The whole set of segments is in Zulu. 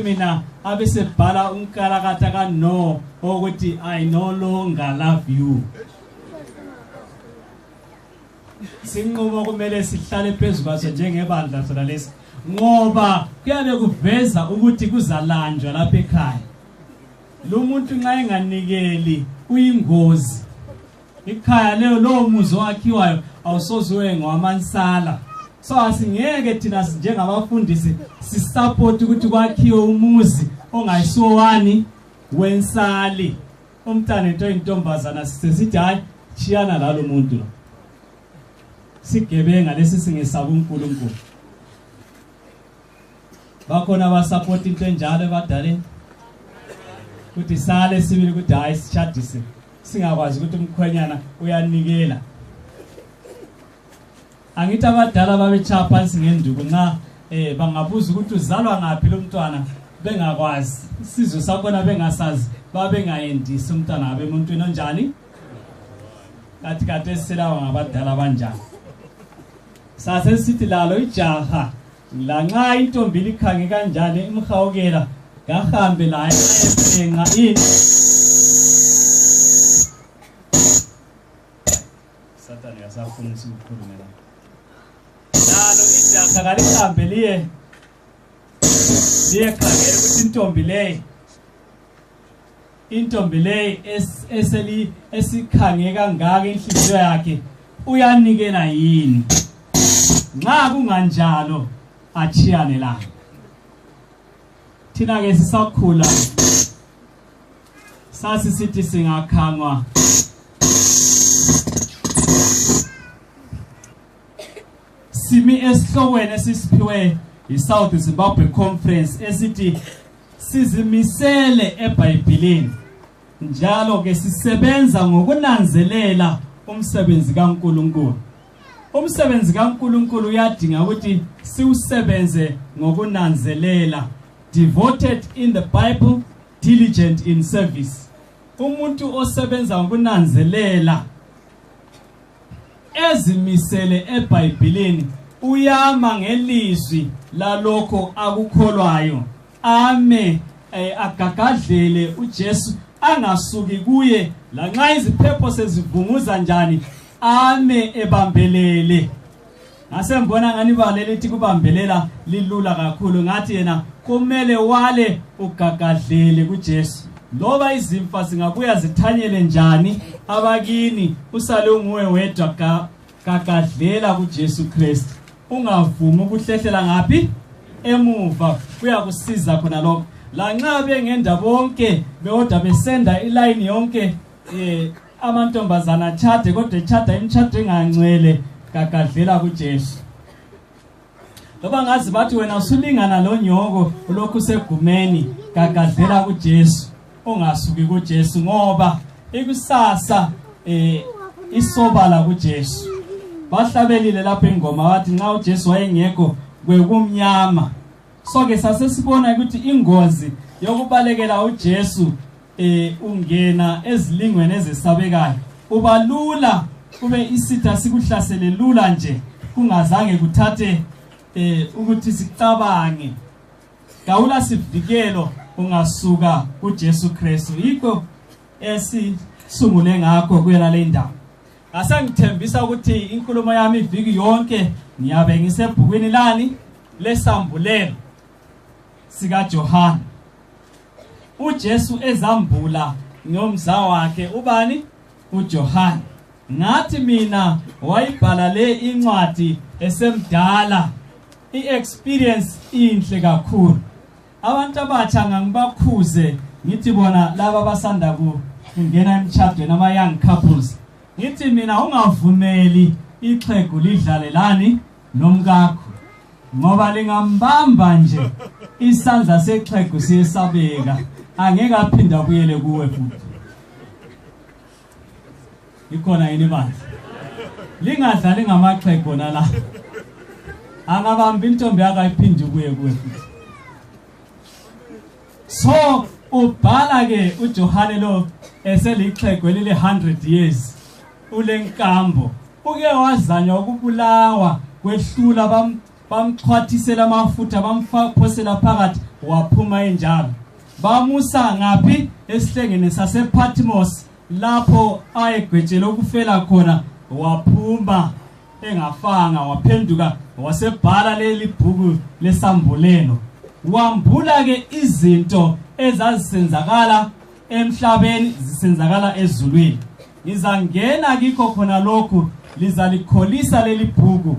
mina abesebhala unkalakatha kaNo ukuthi I no longer love you. Sinqumo kumele sihlale phezulu kwaso njengebandla sona lesi ngoba kuyabe kuveza ukuthi kuzalanjwa lapha ekhaya. Lo muntu nxa enganikeli uyingozi. Ikhaya lo muzi wakhiwayo awusozwe ngwamansala. So asingeke thina njengabafundisi sisupport ukuthi kwakhiwe umuzi ongayisowani wensali. Umntana into intombazana sisithi hayi chiyana lalo muntu lo. Sigebenga lesi singesaba uNkulunkulu. Bakhona abasupport into enjalo ebadaleni. Kuthi sale sibili ukuthi hayi sishadise. Singakwazi ukuthi umkhwenyana uyanikela. Angithi abadala babechapha phansi ngenduku nxa bangabuza ukuthi uzalwa ngaphi lo mntwana bengakwazi. Isizwe sakhona bengasazi babengayendisi umntwana abe emuntwini onjani. Kathi eselawa ngabadala banjani. Sase sithi lalo ijaha la nxa intombi likhange kanjani imhawukela ngahambe la eyenga ini Satan yasafuna ukukhuluma la lalo ijaha kalihambe liye khangela ukuthi intombi le esikhange kangaka inhliziyo yakhe uyanikela yini. Nxa kunganjalo achiyane la. Thina ke sisakhula sasisithi singakhangwa simi esihlokweni esisiphiwe yiSouth Zimbabwe Conference esithi sizimisele eBhayibhelini. Njalo ke sisebenza ngokunanzelela umsebenzi kaNkulunkulu. Umsebenzi kaNkulunkulu uyadinga ukuthi siusebenze ngokunanzelela. Devoted in the Bible, diligent in service. Umuntu osebenza ngokunanzelela ezimisele eBhayibhelini uyama ngelizwi lalokho akukholwayo. Agagadlele uJesu angasuki kuye lanxa iziphepho sezivunguza njani. Ebambelele. Ngasembona ngani balele lithi kubambelela lilula kakhulu ngathi yena kumele wale ugagadlele kuJesu. Loba izimfa singabuya zithanyele njani abakini usale unguwe wedwa gagadlela kuJesu Kristu. Ungavumi ukuhlehlela ngaphi emuva kuyakusiza khona lokho. Lanxa bengenda bonke beoda besenda iline yonke amantombazana chade kodwa echada imchado engangcwele gagadlela kuJesu. Loba ngazi bathi wena usulingana lo nyoko lokhu segumeni gagadlela kuJesu ongasuki kuJesu ngoba ikusasa isobala kuJesu. Bahlabelile lapha ingoma wathi nxa uJesu wayengekho kwekumnyama. So ke sasesibona ukuthi ingozi yokubalekela uJesu ungena ezilingweni ezesabekayo. Ubalula kube isitha sikuhlasele lula nje kungazange kuthathe ukuthi sicabange. Gawula sivikelo ungasuka kuJesu Kristu. Yikho esisungule ngakho kuyela le ndawo. Asangithembisa ukuthi inkulumo yami iviki yonke ngiyabe ngisebhukwini lani lesambulelo sika Johana. uJesu ezambula ngomza wakhe ubani uJohana. Ngathi mina wayibhala le incwadi esemdala. I-experience inhle kakhulu. Abantu abatsha ngangibakhuze ngithi bona laba basanda kungena emtshadweni ama young couples. Ngithi mina ungavumeli ixhegu lidlale lani nomkakho. Ngoba lingambamba nje isandla sexhegu siyesabeka angeke aphinda kuyele kuwe futhi. Ikhona yini bandla? Lingadlali ngamaxhegu nala. Angabambi intombi akayiphindi kuye futhi. So ubhala ke uJohane lo eselixhegu elile 100 years ulenkambo. Uke wazanywa ukubulawa kwehlula bamxhwathisela amafutha bamphosela phakathi waphuma enjalo. Bamusa ngaphi? Esihlengeni sasePatmos, lapho ayegwetshele ukufela khona. Waphuma engafanga, waphenduka wasebhala leli bhuku lesambulelo. Wambula ke izinto ezazisenzakala emhlabeni zisenzakala ezulwini. Ngizangena kikho khona lokhu, lizalikholisa leli bhuku.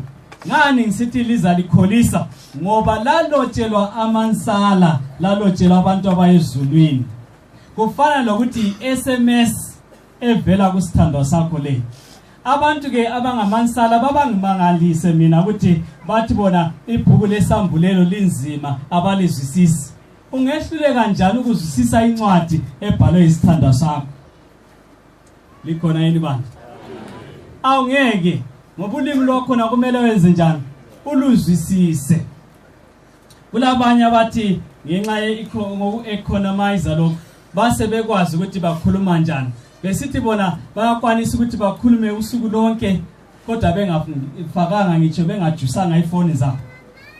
Ngani ngisithi lizalikholisa? Ngoba lalotshelwa amansala, lalotshelwa abantu abayezulwini. Kufana lokuthi SMS evela kusithandwa sakho le. Abantu ke abangamansala babangimangalise mina ukuthi bathi bona ibhuku lesambulelo linzima abalizwisisi. Ungehlule kanjani ukuzwisisa incwadi ebhalwe isithandwa sakho? Likhona yini bani? Awungeke, ngoba ulimi lwakho na kumele wenze njani? Uluzwisise. Kulabanye abathi ngenxa ye-economizer lokho base bekwazi ukuthi bakhuluma njani. Besithi bona bayakwanisa ukuthi bakhulume usuku lonke kodwa bengafakanga ngitsho bengajusanga ifoni zabo.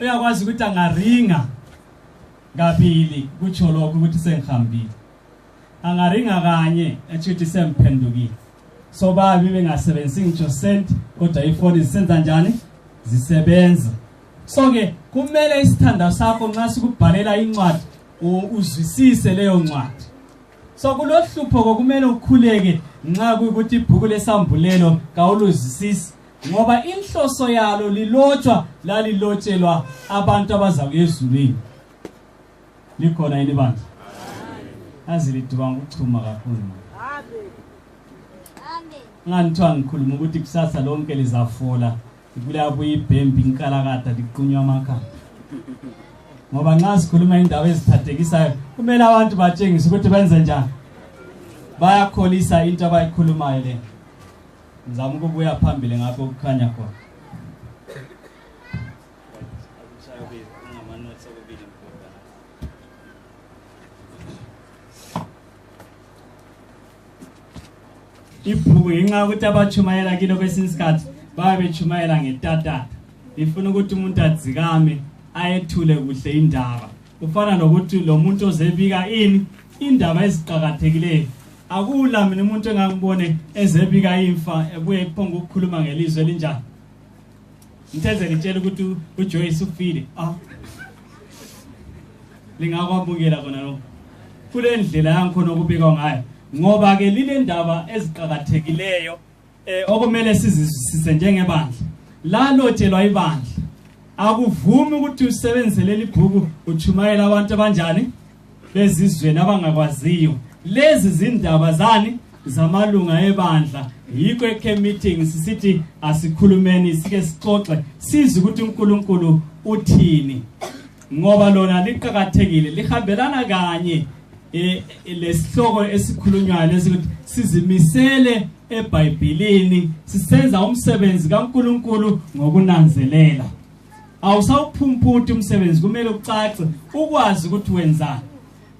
Uyakwazi ukuthi angaringa kabili kutsho lokho ukuthi sengihambile. Angaringa kanye ethi ukuthi semphendukile. So babi bengasebenzisi ngitsho send kodwa ifoni zisenza njani? Zisebenza. So ke kumele isithandwa sakho nxa sikubhalela incwadi uzwisise leyo ncwadi. So kulohlupho kumele ukhuleke nxa kuyikuthi ibhuku lesambulelo kawuluzwisisi, ngoba inhloso yalo lilotshwa lalilotshelwa abantu abaza kuyezulwini. Likhona yini bantu? Aziliduba ngokuchuma kakhulu. Amen. Nganithiwa ngikhuluma ukuthi kusasa lonke lizafola, kulabuye ibhembi inkalakada liqunywa amakhanda. Ngoba nxa sikhuluma indaba ezithathekisayo kumele abantu batshengise ukuthi benze njani. Bayakholisa into abayikhulumayo le. Ngizama ukubuya phambili ngapho ukukhanya khona. Ibhuku ngenxa ukuthi abachumayela kilo kwesinye isikhathi babechumayela ngetatata. Ifuna ukuthi umuntu adzikame ayethule kuhle indaba. Kufana nokuthi lo muntu ozebika indaba eziqhakathekileyo. Akula mina umuntu engangibone ezebika imfa ebuye iphonga ukukhuluma ngelizwe elinjani. Ngithenze ngitshela ukuthi uJoyce ufile. Lingakwabukela khona lo. Kule ndlela yangikhona ukubika ngayo. Ngoba ke lile ndaba eziqhakathekileyo okumele sizizwisise njengebandla. Lalotshelwa ibandla. Akuvumi ukuthi usebenzele leli bhuku uchumayela abantu abanjani bezizweni abangakwaziyo. Lezi zindaba zani zamalunga ebandla. Yikho meeting sisithi asikhulumeni sike sixoxe sizi ukuthi uNkulunkulu uthini. Ngoba lona liqhakathekile lihambelana kanye lesihloko esikhulunywayo lesithi sizimisele eBhayibhelini sisenza umsebenzi kaNkulunkulu ngokunanzelela. Awusawuphumputhi umsebenzi kumele ucace ukwazi ukuthi wenzani.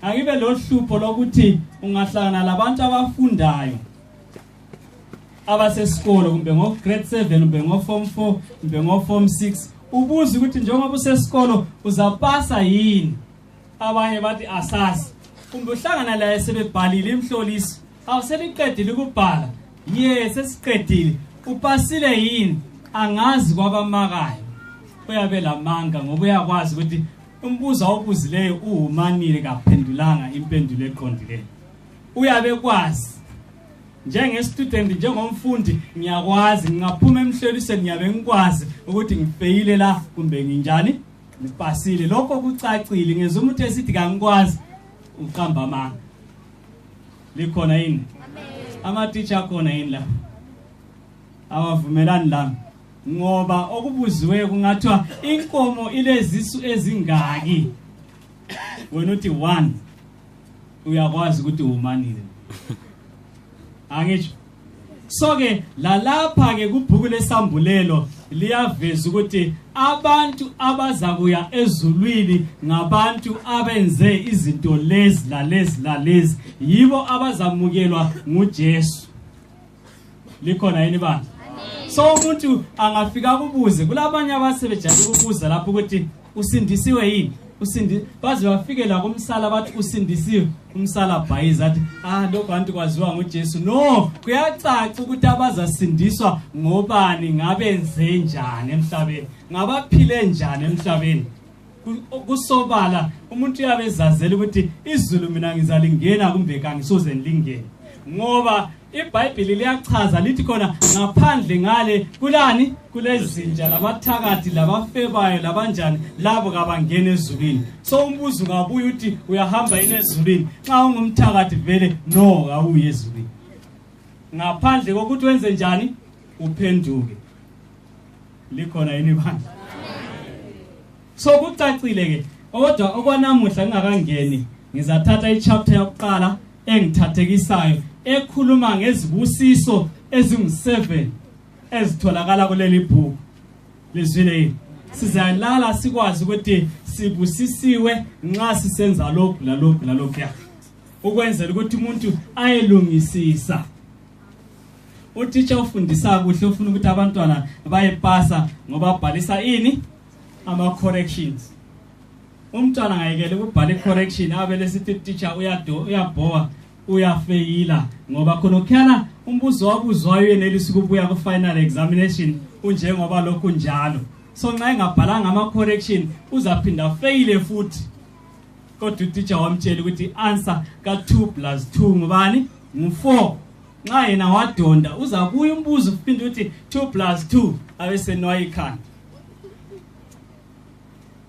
Angibe lo hlupho lokuthi ungahlangana labantu abafundayo abasesikolo kumbe ngo grade 7 kumbe ngo form 4 kumbe ngo form 6 ubuze ukuthi njengoba usesikolo uzapasa yini. Abanye bathi asasi. Kumbe uhlangana la sebebhalile imhloliso. Awuseliqedile ukubhala. Yes, sesiqedile. Upasile yini? Angazi kwabamakayo. Uyabe lamanga ngoba uyakwazi ukuthi umbuzo awubuzileyo uhumanile kaphendulanga impendulo eqondileyo. Uyabe kwazi. Njengestudent njengomfundi ngiyakwazi ngaphuma emhlolisweni ngiyabe ngikwazi ukuthi ngifeyile la kumbe nginjani ngipasile. Lokho kucacile ngeza umuntu esithi kangikwazi uqamba amanga. Likhona yini? Ama teacher akhona yini la? Awavumelani la. Ngoba okubuziwe kungathiwa inkomo ilezisu ezingaki. Wena uthi 1 uyakwazi ukuthi uhumanile. Angitsho. So ke lalapha ke kubhuku lesambulelo liyaveza ukuthi abantu abazakuya ezulwini ngabantu abenze izinto lezi yibo abazamukelwa nguJesu. Likhona yini bani? So umuntu angafika kubuze kulabanye abasebejala ukubuza lapho ukuthi usindisiwe yini? baze bafike la kumsala bathi usindisiwe umsala bhayiza athi lokho bantu kwaziwa nguJesu. No, kuyacaca ukuthi abazasindiswa ngobani, ngabenze njani emhlabeni, ngabaphile njani emhlabeni. Kusobala umuntu uyabezazela ukuthi izulu mina ngizalingena kumbe kangisoze ngilingene, ngoba iBhayibheli liyachaza lithi khona ngaphandle ngale kulani, kulezinja labathakathi labafebayo labanjani, labo kabangena ezulwini. So umbuzo ngabuye uthi uyahamba ezulwini, xa ungumthakathi vele no awuye ezulwini, ngaphandle kokuthi wenze njani, uphenduke. Likhona yini bandla? So kucacile ke, kodwa okwanamuhla ngingakangeni ngizathatha ichapter yokuqala engithathekisayo ekhuluma ngezibusiso ezingu7 ezitholakala kuleli bhuku. Lizwile yini? Sizalala sikwazi ukuthi sibusisiwe nxa sisenza lokhu lalokhu lalokhu yakhe, ukwenzela ukuthi umuntu ayelungisisa. Utitsha ufundisa kuhle, ufuna ukuthi abantwana bayepasa ngoba bhalisa ini ama corrections. Umntwana ngayekele ukubhala correction abele sithi teacher uyabhowa uyafeyila, ngoba khona ukhana umbuzo wabuzwayo yenelisa ukubuya ku final examination unjengoba lokhu njalo. So nxa engabhalanga ama correction uzaphinda faile futhi, kodwa teacher wamtshela ukuthi answer ka 2 + 2 ngubani, ngu4. Nxa yena wadonda uzabuya umbuzo uphinde uthi 2 + 2 abesenwa ikhanda.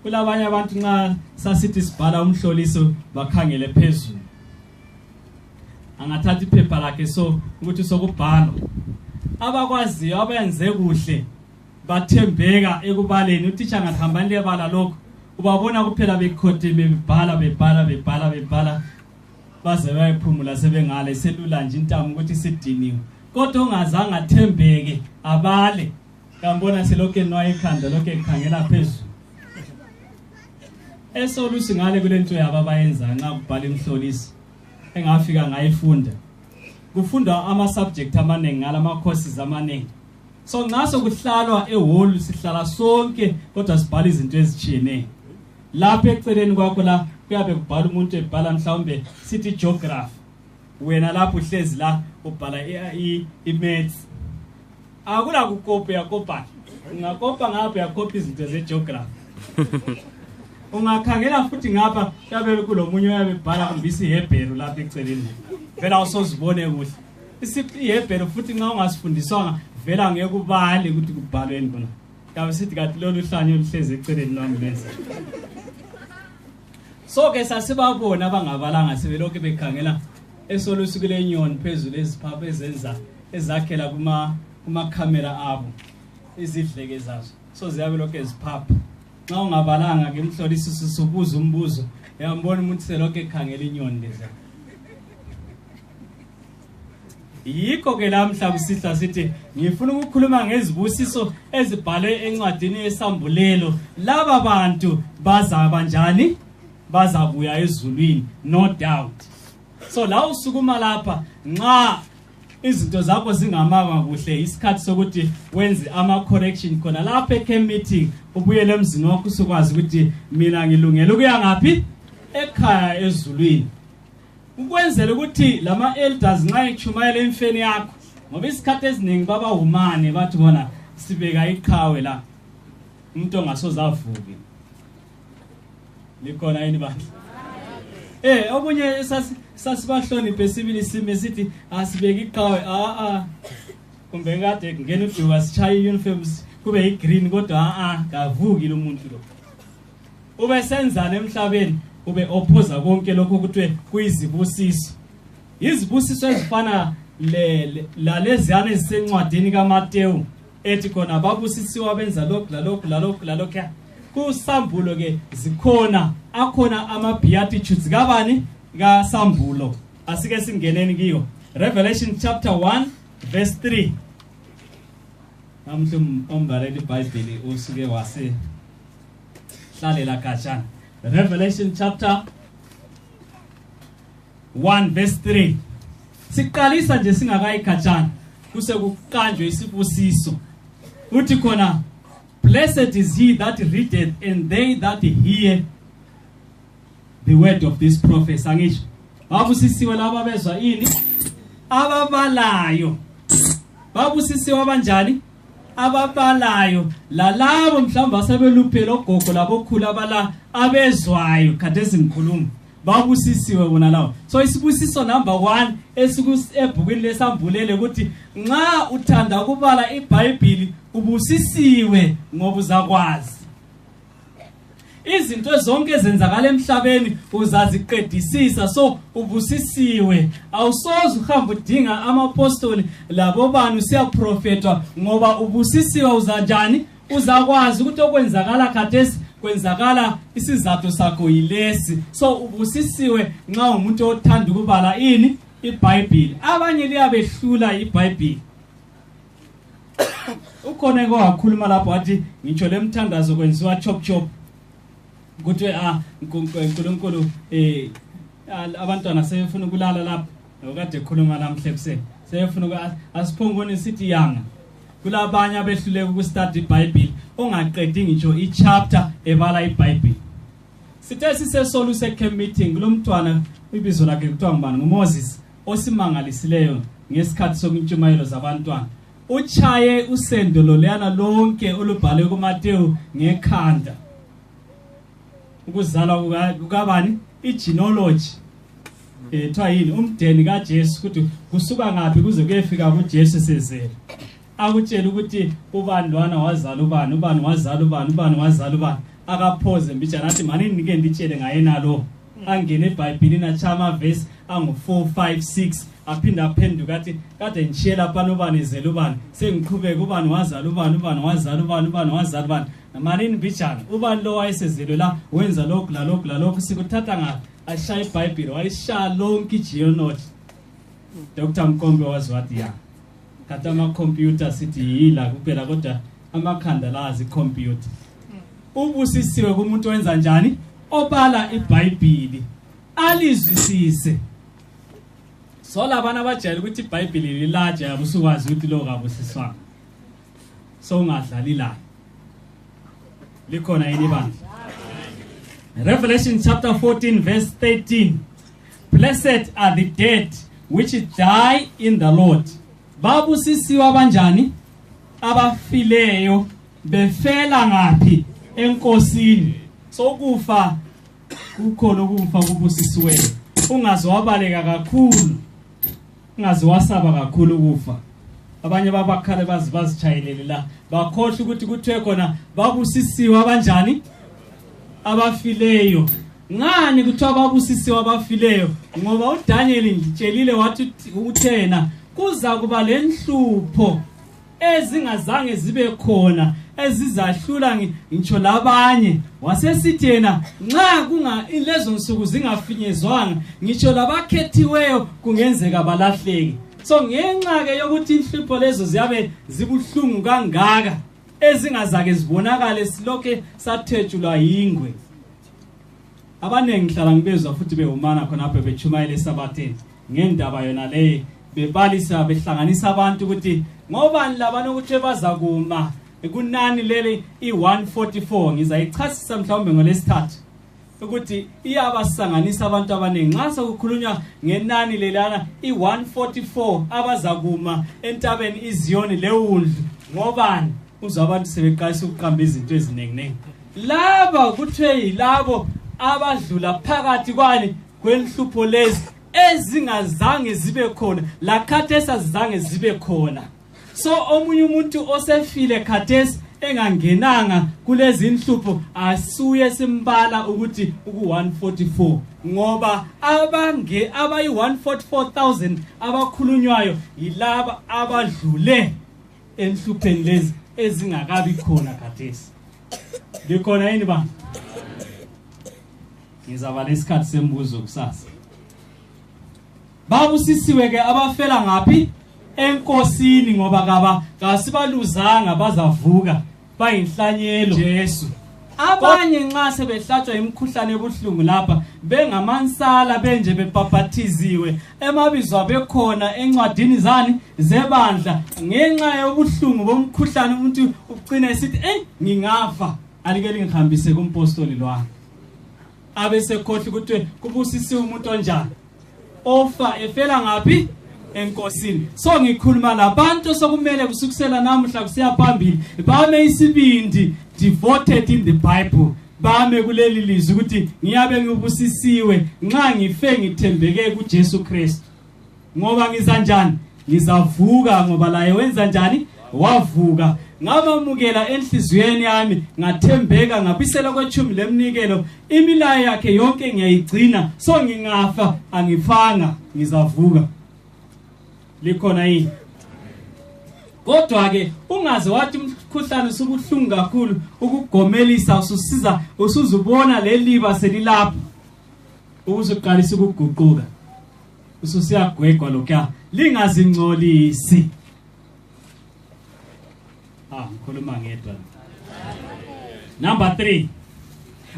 Kulabanye abantu nxa sasithi sibhala umhloliso bakhangele phezulu, angathatha iphepha lakhe so ukuthi sokubhala. Abakwaziyo abenze kuhle bathembeka ekubaleni, utitsha ngahamba lebala lokho ubabona kuphela bekhotheme bebhala baze bayephumula sebengale selula nje intamo ukuthi sidiniwe. Kodwa ongazange athembeke abale, kambona selokho enwa ikhanda lokho ekhangela phezulu. Esolusi ngale kulento yaba bayenza nxa kubhala imhloliso engafika ngayifunda. Kufundwa ama subject amaningi ngala ama courses amaningi. So ngaso kuhlalwa ehall sihlala sonke kodwa sibhala izinto ezichiyene. Lapha eceleni kwakho la kuyabe kubhala umuntu ebhala mhlawumbe sithi geography. Wena lapho uhlezi la ubhala i-maths. Akula kukopa yakopa. Ungakopa ngapha yakopa izinto ze-geography. Ungakhangela futhi ngapha yabe kulomunye uyabebhala kumbisi iHebheru lapha eceleni. Vela usozibone kuhle. iHebheru futhi nxa ungasifundiswanga vela ngeke ubale ukuthi kubhalweni khona. Yabe sithi kathi lolu hlanyo luhlezi eceleni lwami lenza. So ke sasibabona abangabalanga sebelokho bekhangela esolusi kule nyoni phezulu eziphapha ezenza ezakhela kuma camera abo izidleke zazo. So ziyabe lokho eziphapha. Nxa ungabalanga ke umhlolisi sibuza umbuzo yambona umuntu selokho ekhangela inyoni leza. Yikho ke lamhla usihla sithi ngifuna ukukhuluma ngezibusiso ezibhalwe encwadini yesambulelo. Laba bantu bazaba njani? Bazabuya ezulwini, no doubt. So la usukuma lapha nxa izinto zakho zingamanga kuhle isikhathi sokuthi wenze ama correction khona lapha ecamp meeting ubuyele emzini wakho usukwazi ukuthi mina ngilungele ukuya ngapi, ekhaya ezulwini. Ukwenzela ukuthi lama elders nxa echumayela emfeni yakho, ngoba isikhathi eziningi baba humane bathi bona sibeka iqhawe la umuntu ongasoze avuke. Likhona yini bandla? Okunye sasibahloniphe sibili sime sithi asibeka iqhawe kumbe ngade ngene uduka sichaya uniforms kube igreen kodwa kavuki lo muntu lo. Ube senzana emhlabeni ube opposa konke lokho ukuthi kuyizibusiso. Izibusiso ezifana leziyana ezisencwadini kaMateyu ethi khona babusisiwa benza lokhu lalokhu. Kusambulo ke zikhona akhona ama beatitudes kabani kaSambulo. Asike singeneni kiyo. Revelation chapter 1 verse 3. Namhla ombaleli iBhayibheli usuke wase hlalela kachana. Revelation chapter 1 verse 3. Siqalisa nje singakayikhatshana kuse kuqanjwe isibusiso. Uthi khona blessed is he that readeth and they that hear the word of this prophet. Angisho babusisiwe laba bezwa ini ababalayo. Babusisiwe abanjani ababalayo lalabo mhlamba sebeluphela ogogo labokhulu abala abezwayo khathesi ngikhuluma babusisiwe bona lawo. So isibusiso number 1 ebhukwini lesambulele ukuthi nxa uthanda ukubala iBhayibheli ubusisiwe ngoba uzakwazi izinto zonke ezenzakala emhlabeni uzaziqedisisa. So ubusisiwe awusoze uhamba udinga amapostoli labo bani usiyaprofetwa ngoba ubusisiwe uzanjani uzakwazi ukuthi okwenzakala khathesi kwenzakala isizathu sakho yilesi. So ubusisiwe nxa umuntu othanda ukubala ini iBhayibheli. Abanye liyabehlula iBhayibheli. Ukhona ngowakhuluma lapho wathi ngitsho lemthandazo kwenziwa chop chop ukuthi uNkulunkulu abantwana sebefuna ukulala lapha okade ekhuluma namhlanje sebefuna asiphongone sithi yanga kulabanye abehluleka ukustudy iBhayibheli ongaqedi ngitsho ichapter ebala iBhayibheli. Sithe sisesolu secamp meeting kulomntwana ibizo lakhe kuthiwa ngubani nguMoses osimangalisileyo ngesikhathi sokuntshumayelo zabantwana. Uchaye usendo loleyana lonke olubhalwe kuMateyu ngekhanda. Ukuzalwa kukabani igenealogy ethiwa yini umdeni kaJesu ukuthi kusuka ngaphi kuze kuyefika kuJesu sezele. Akutshela ukuthi ubandwana wazala ubani, ubani wazala ubani, ubani wazala ubani. Akaphoze mbijana athi mani nike nditshele ngayena lo. Angene eBhayibhelini achama verse angu 4 5 6 aphinda aphenduka athi kade ngishela phana ubani ezela ubani sengiqhubeka ubani wazala ubani, ubani wazala ubani, ubani wazala ubani. Namanini mbijana ubani lo wayesezelwe la wenza lokhu la lokhu la lokhu sikuthatha ngapi ashaya iBhayibheli wayishaya lonke igenealogy. Dr. Mkombe waziwathi ya kata ama-computer sithi yila kuphela kodwa amakhanda lazi computer. Ubusisiwe kumuntu wenza njani obala iBhayibheli alizwisise. So labana abajayela ukuthi iBhayibheli lilaje abusukwazi ukuthi lo kabusiswanga. So ungadlali la. Likhona yini bani? Revelation chapter 14 verse 13. Blessed are the dead which die in the Lord. Babusisiwe abanjani abafileyo befela ngaphi enkosini. So kufa kukhona ukufa kubusisiwe. Ungaziwabaleka kakhulu. Ungaziwasaba kakhulu kufa. Abanye babakhale bazichayelele la bakhohle ukuthi kuthiwe khona babusisiwe abanjani abafileyo. Ngani kuthiwa babusisiwe abafileyo? Ngoba uDaniel ngitshelile wathi uthena kuza kuba lenhlupho ezingazange zibe khona ezizahlula ngitsho labanye. Wasesithi yena nxa kunga lezo nsuku zingafinyezwanga ngitsho labakhethiweyo kungenzeka balahleke. So ngenxa ke yokuthi inhlupho lezo ziyabe zibuhlungu kangaka ezingazake zibonakale silokhe sathethulwa yingwe. Abanengi ngihlala ngibezwa futhi behumana khona apha bechumayela esabatheni ngendaba yona le bebalisa behlanganisa abantu ukuthi ngobani labana ukuthi bazakuma kunani lele i144. Ngizayichasisa mhlawumbe ngolesithathu ukuthi iyabasanganisa abantu abaningi nxa sokukhulunywa ngenani lelana i144 abazakuma entabeni iZiyoni lewundlu. Ngobani uzwa abantu sebeqalisa ukuqamba izinto ezinenginengi. Laba kuthiwe yilabo abadlula phakathi kwani kwenhlupho lezi ezingazange zibe khona la khathesi azange zibe khona. So omunye umuntu osefile khathesi engangenanga kulezi inhlupho asuye simbala ukuthi uku144 ngoba abayi144,000 abakhulunywayo yilaba abadlule enhlupheni lezi ezingakabi khona khathesi. Likhona yini ba? Ngizaba lesikhathi sembuzo kusasa. Babusisiwe ke abafela ngaphi enkosini ngoba kasibaluzanga bazavuka bayinhlanyelo Jesu. Abanye nxa sebehlatshwa imikhuhlane ebuhlungu lapha bengamansala benje bepapathiziwe emabizo abekhona encwadini zani zebandla ngenxa yobuhlungu bomkhuhlane umuntu ucina esithi ngingafa alike lingihambise kumpostoli lwami. abesekhohle ukuthi kubusisiwe umuntu onjani ofa efela ngaphi enkosini. So ngikhuluma labantu sokumele kusukusela namuhla kusiya phambili bame isibindi devoted in the Bible, bame kuleli lizwi ukuthi ngiyabe ngibusisiwe nxa ngife ngithembeke kuJesu Kristu. Ngoba ngizanjani? Ngizavuka ngoba laye wenza njani? Wavuka. Ngabamukela enhliziyweni yami, ngathembeka, ngabisela kwethumi lemnikelo, imilayo yakhe yonke ngiyayigcina, so ngingafa angifanga, ngizavuka. Likhona yini? Kodwa ke ungaze wathi umkhuhlane usubuhlungu kakhulu ukugomelisa ususiza usuzubona leliba selilapha ukuzuqalisa ukuguquka ususiyagwegwa lokho lingazingcolisi. Ngikhuluma ngedwa. Number 3,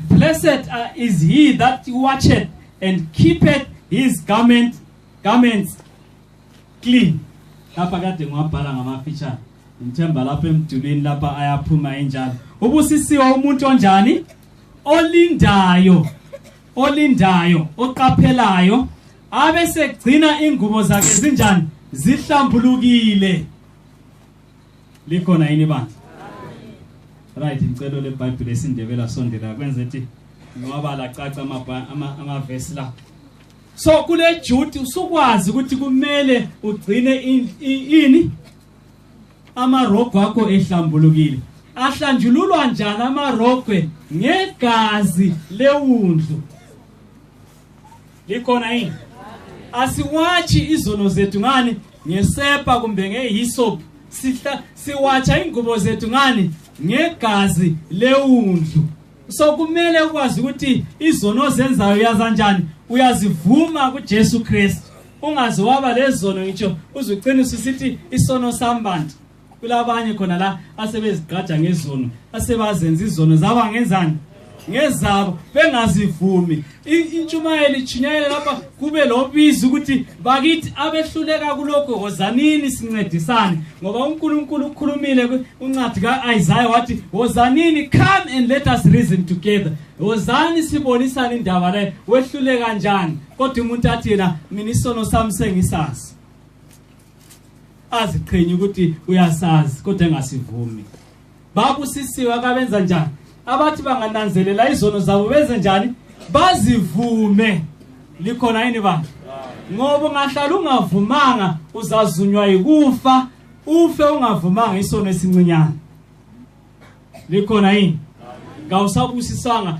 blessed is he that watcheth and keepeth his garments clean. Lapha kade ngwabhala ngamafeature ngithemba lapha emdulini lapha ayaphuma enjalo. Ubusisiwe umuntu onjani? Olindayo, oqaphelayo, abese gcina ingubo zakhe zinjani? Zihlambulukile. Likhona yini bandla? Right, ngicela le Bible esindebela sondela kwenza ethi ngwabala caca ama verse la. So kule Jude usukwazi ukuthi kumele ugcine ini amarogwe akho ehlambulukile. Ahlanjululwa njani amarogwe? Ngegazi lewundlu. Likhona yini? Asiwachi izono zethu ngani? Ngesepa kumbe ngehisop. Siwacha ingubo zethu ngani? Ngegazi lewundlu. So kumele ukwazi ukuthi izono zenzayo yazanjani? Uyazivuma kuJesu Kristu. Ungaze waba lezono ngitsho uzuqinisa usithi isono sambantu. Kulabanye khona la asebezigqaja ngezono, asebazenza izono zaba ngenzani? Ngezabo bengazivumi. Intshumayelo ichinyayela lapha kube lobizo ukuthi bakithi abehluleka kuloko wozanini sincedisane, ngoba uNkulunkulu ukhulumile uncwadi kaIsaiah wathi wozanini, come and let us reason together. Wozani sibonisane indaba le, wehluleka kanjani? Kodwa umuntu athi yena mina isono sami sengisazi. Aziqhenye ukuthi uyasazi kodwa engasivumi. Babusisiwe akabenza njani? Abathi bangananzelela izono zabo benze njani? Bazivume. Likhona yini bandla? Ngoba ungahlala ungavumanga uzazunywa ikufa, ufe ungavumanga isono esincinyane. Likhona yini? Ngawusabusisanga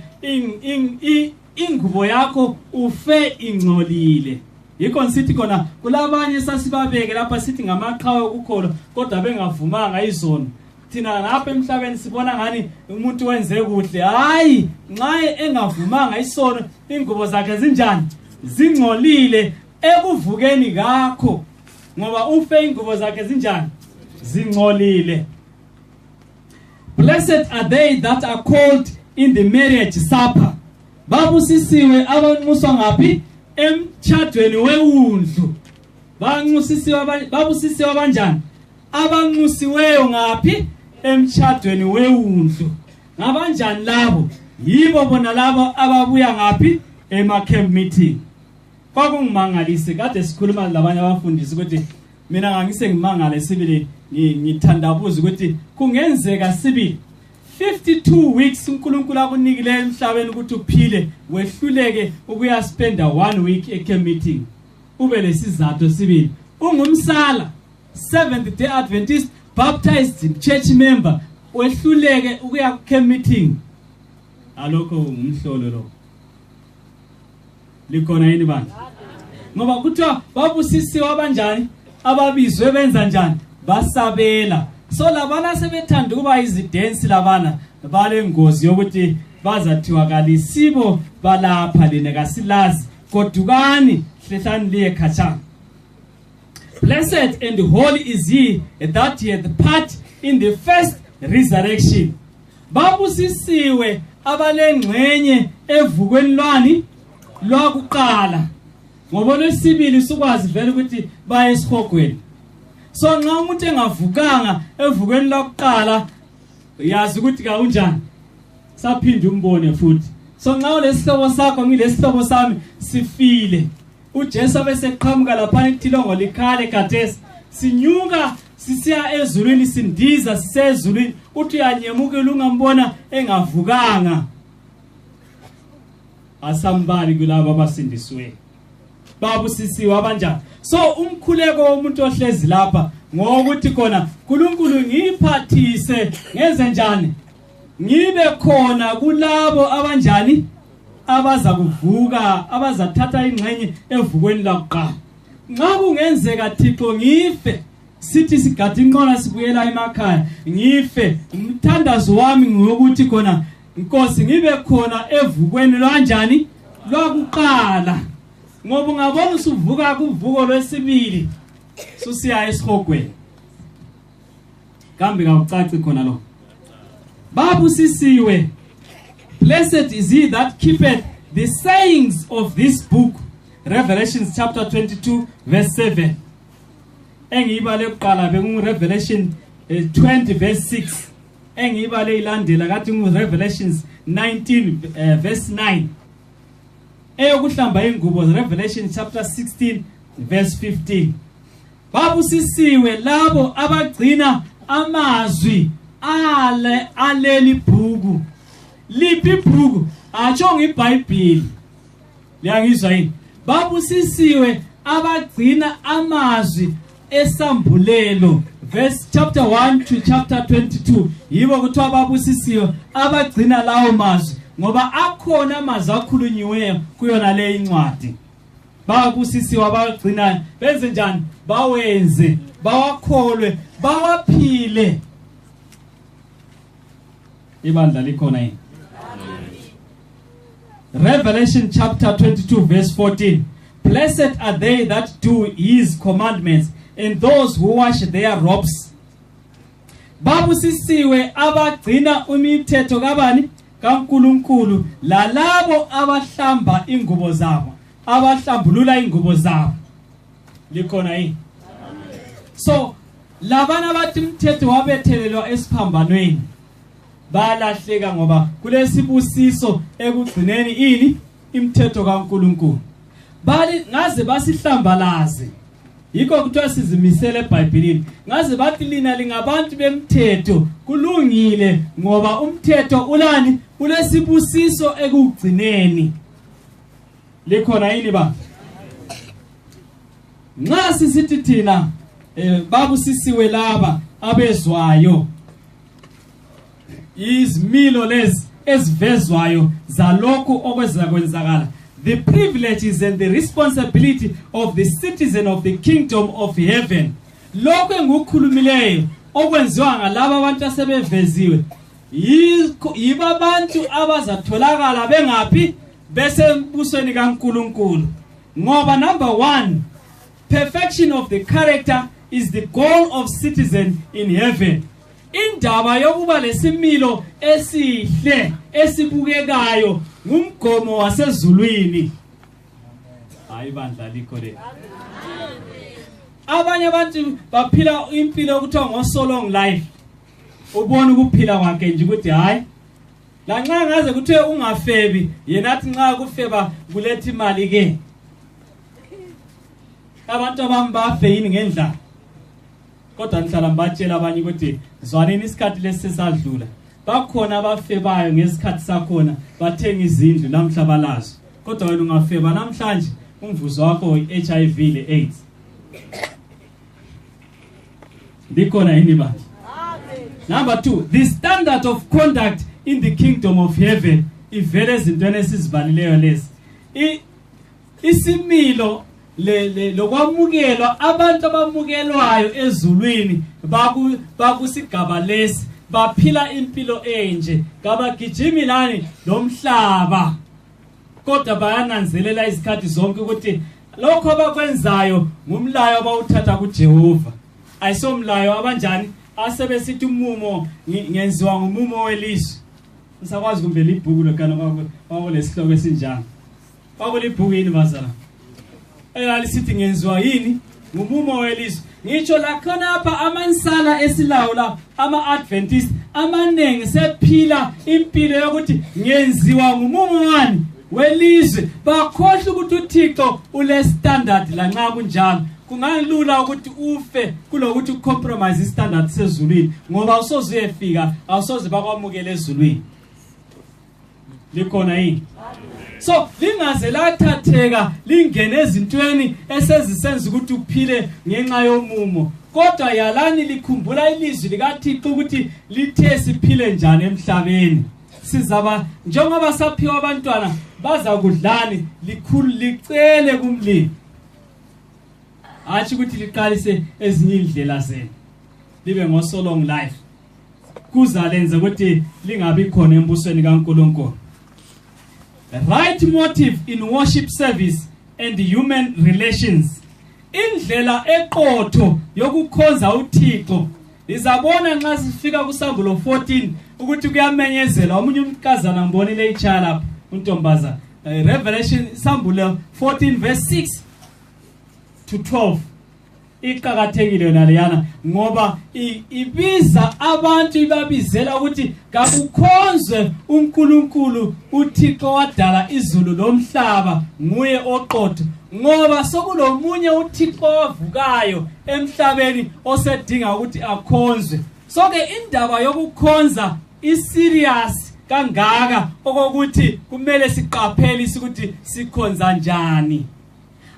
ingubo yakho ufe ingcolile. Yikho nsithi khona kulabanye sasibabeke lapha sithi ngamaqhawe okukholo kodwa bengavumanga izono. Thina lapha emhlabeni sibona ngani umuntu wenze kuhle. Hayi, nxa engavumanga isono, ingubo zakhe zinjani? Zingcolile ekuvukeni kakho. Ngoba ufe ingubo zakhe zinjani? Zingcolile. Blessed are they that are called in the marriage supper. Babusisiwe abanxuswa ngaphi? Emtshadweni wewundlu. Babusisiwe abanjani? Abanxusiweyo ngaphi? Emtshadweni wewundlu. Ngabanjani labo? Yibo bona labo ababuya ngaphi? Ema-camp meeting. Kwakungimangalise kade sikhuluma labanye abafundisi ukuthi mina ngangise ngimangale sibili ngithandabuza ukuthi kungenzeka sibili 52 weeks uNkulunkulu akunikile emhlabeni ukuthi uphile wehluleke ukuya spenda 1 week e-camp meeting. Ube lesizathu sibili. Ungumsala Seventh Day Adventist baptized church member wehluleke ukuya ku-camp meeting. Alokho umhlolo lo. Likhona yini bandla? Ngoba kuthiwa babusisiwe abanjani? Ababizwe benza njani? Basabela. So labana sebethanda ukuba izidensi labana bale ngozi yokuthi bazathiwa kalisibo balapha lena kasilazi kodukani hlehlani liye khatshana. Blessed and holy is he that hath part in the first resurrection. Babusisiwe abalengxenye evukweni lwani lwakuqala. Ngoba lesibili sukwazi vele ukuthi baye esihogweni. So nxa umuntu engavukanga evukweni lokuqala yazi ukuthi kaunjani? Saphinde umbone futhi. So nxa lesihlobo sakho ngilesihlobo sami sifile uJesu bese qhamuka lapha itilongo likhale khathesi sinyuka sisiya ezulwini sindiza sisezulwini uthi uyanyemukela ungambona engavukanga asambali kulabo abasindiswe babusisiwe abanjani. So umkhuleko womuntu ohlezi lapha ngokuthi khona uNkulunkulu ngiphathise ngenze njani ngibe khona kulabo abanjani abaza kuvuka abazathatha ingxenye evukweni lakuqala. Nxa kungenzeka Thixo ngife sithi sigadi inqola sibuyela emakhaya ngife umthandazo wami ngokuthi khona Nkosi ngibe khona evukweni lwanjani lwakuqala ngoba ungabona usuvuka kuvuko lwesibili susiya esihogweni kambe kakucaci khona lo. Babusisiwe, blessed is he that keepeth the sayings of this book. Revelation chapter 22 verse 7. Engibale kuqala beku Revelation 20 verse 6. Engibale ilandela kathi Revelations 19 verse 9. Eyokuhlamba ingubo Revelation chapter 16 verse 15. Babusisiwe labo abagcina amazwi aleli bhuku. Liphi bhuku? Atsho ngeBhayibheli. Liyangizwa yini? Babusisiwe abagcina amazwi esambulelo verse chapter 1 to chapter 22. Yibo kuthiwa babusisiwe abagcina lawo mazwi ngoba akhona amazwi akhulunyiweyo kuyona le incwadi. Babusisiwe abagcina benze njani? Bawenze, bawakholwe, bawaphile. Ibandla likhona yini? Revelation chapter 22 verse 14. Blessed are they that do his commandments and those who wash their robes. Babusisiwe abagcina imithetho kabani? kaNkulunkulu lalabo abahlamba ingubo zabo, abahlambulula ingubo zabo. Likhona yini? So labana bathi umthetho wabethelelwa esiphambanweni balahleka ngoba kulesibusiso ekugcineni ini imithetho kaNkulunkulu. Bali ngaze basihlambalaze. Yikho kuthiwa sizimisele eBhayibhelini. Ngaze bathi lina lingabantu bemthetho kulungile ngoba umthetho ulani ulesibusiso ekugcineni. Likhona yini ba? Nxa sisithi thina babusisiwe laba abezwayo izimilo lezi ezivezwayo zalokho okwezakwenzakala. The privileges and the responsibility of the citizen of the kingdom of heaven. Lokho engikukhulumileyo okwenziwa ngalabo abantu asebeveziwe yiba abantu abazatholakala bengaphi besembusweni kaNkulunkulu. Ngoba number 1, perfection of the character is the goal of citizen in heaven. Indaba yokuba lesimilo esihle esibukekayo ngumgomo wasezulwini. Hayi bandla likho le. Abanye abantu baphila impilo okuthiwa ngo-so long life. Ubona ukuphila kwakhe nje ukuthi hayi la nxa ngaze kuthiwe ungafebi yena athi nxa kufeba kuletha imali ke. Abantu abambafe yini ngendlela. Kodwa nihlala mbatshela abanye ukuthi zwanini isikhathi lesisadlula. Bakhona abafebayo ngesikhathi sakhona bathenga izindlu namhla balazo. Kodwa wena ungafeba namhlanje umvuzo wakho iHIV leAIDS. Likhona yini ba? Number 2, the standard of conduct in the kingdom of heaven ivele ezintweni esizibalileyo lezi. Isimilo lokwamukelwa abantu abamukelwayo ezulwini bakusigaba lesi baphila impilo enje kabagijimilani lomhlaba kodwa bayananzelela izikhathi zonke ukuthi lokho abakwenzayo ngumlayo abawuthatha kuJehova. Ayisomlayo abanjani asebesithi umumo ngenziwa ngumumo welizwe. Usakwazi kumbe libhuku lokana kwalesihloko esinjani. Kwakulibhuku yini bazala? Elisithi ngenziwa yini ngumumo welizwe. Ngitsho la khona apha amansala esilawula ama-Adventist amanengi sephila impilo yokuthi ngenziwa ngumumo wani welizwe bakhohle ukuthi uThixo ule standard lanxa kunjalo kungalula ukuthi ufe kulokuthi ucompromise istandard sezulwini ngoba awusoze uyefika awusoze bakwamukele ezulwini likhona yini so lingaze lathatheka lingene ezintweni esezisenza ukuthi uphile ngenxa yomumo kodwa yalani likhumbula ilizwi likaThixo ukuthi lithe siphile njani emhlabeni sizaba njengoba saphiwa abantwana baza kudlani likhulu licele kumlimi athi ukuthi liqalise ezinye indlela zenu libe ngo so long life kuzalenza ukuthi lingabi khona embusweni kaNkulunkulu. Right motive in worship service and human relations. Indlela eqotho yokukhonza uThixo lizabona nxa sifika kuSambulo 14 ukuthi kuyamenyezela omunye umkazana ngibonile ichaya lapha untombaza Revelation Sambulo 14 verse 6 to 12 iqhakathekile yona leyana ngoba ibiza abantu ibabizela ukuthi kakukhonzwe uNkulunkulu uThixo wadala izulu lomhlaba nguye oqotho ngoba sokulomunye uThixo ovukayo emhlabeni osedinga ukuthi akhonzwe soke indaba yokukhonza iserious kangaka okokuthi kumele siqaphele ukuthi sikhonza njani.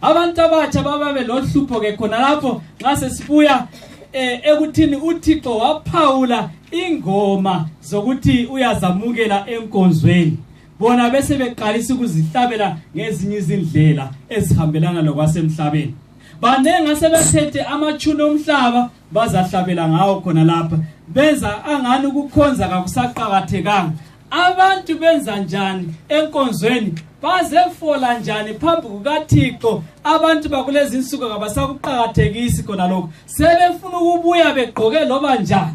Abantu abatsha bababe lohlupho ke khona lapho nxa sesibuya ekuthini uThixo waphawula ingoma zokuthi uyazamukela enkonzweni bona bese beqalisa ukuzihlabela ngezinye izindlela ezihambelana lokwasemhlabeni banenge sebethethe amachuno omhlaba bazahlabela ngawo khona lapha benza angani ukukhonza kakusaqhakathekanga abantu benza njani enkonzweni bazefola njani phambi kukaThixo abantu bakulezi insuku abasakuqhakathekisi khona lokho sebefuna ukubuya begqoke loba njani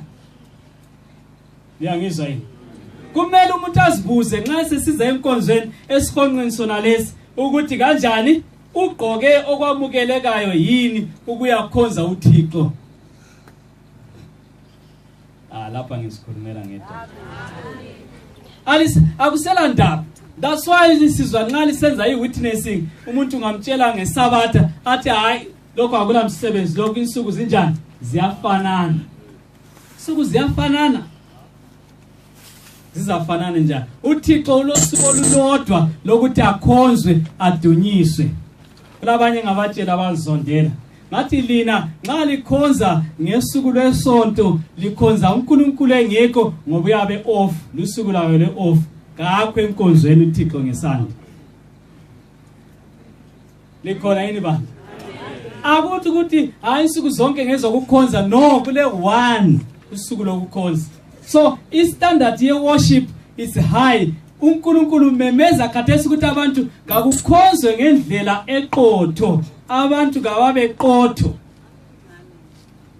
ngiyangizwa yini kumele umuntu azibuze nxa sesiza enkonzweni esihonqweni sona lesi ukuthi kanjani ugqoke okwamukelekayo yini ukuyakhonza uThixo lapha ngisikhulumela ngedaba akusela ndaba. That's why isizwa nxa lisenza iwitnessing umuntu ngamtshela ngesabatha athi hayi lokho akula msebenzi lokho insuku zinjani ziyafanana insuku ziyafanana zizafanana njani uThixo ulosuku olulodwa lokuthi akhonzwe adunyiswe kulabanye ngabatshela abazondela ngathi lina nxa likhonza ngesuku lwesonto likhonza uNkulunkulu engekho ngoba uyabe off lusuku layo le off ngakho enkonzweni uThixo ngesandla likhona yini ba akuthi ukuthi hayi insuku zonke ngezokukhonza no kule one usuku lokukhonza so istandard ye worship is high uNkulunkulu memeza khathesi ukuthi abantu ngakukhonzwe ngendlela eqotho abantu kababe qotho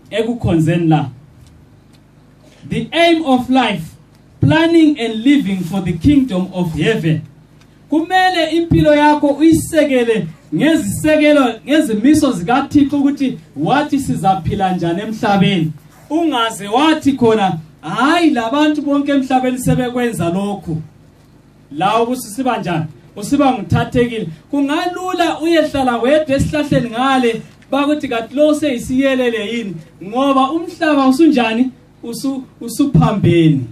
ekukhonzeni la. The aim of life, planning and living for the kingdom of heaven. Kumele impilo yakho uyisekele ngezisekelo ngezimiso zikaThixo ukuthi wathi sizaphila njani emhlabeni ungaze wathi khona hayi labantu bonke emhlabeni sebekwenza lokho la ubusiba njani usiba ngithathekile kungalula uyehlala wedwa esihlahleni ngale bakuthi kathi lo seyisiyelele yini ngoba umhlaba usunjani usuphambeni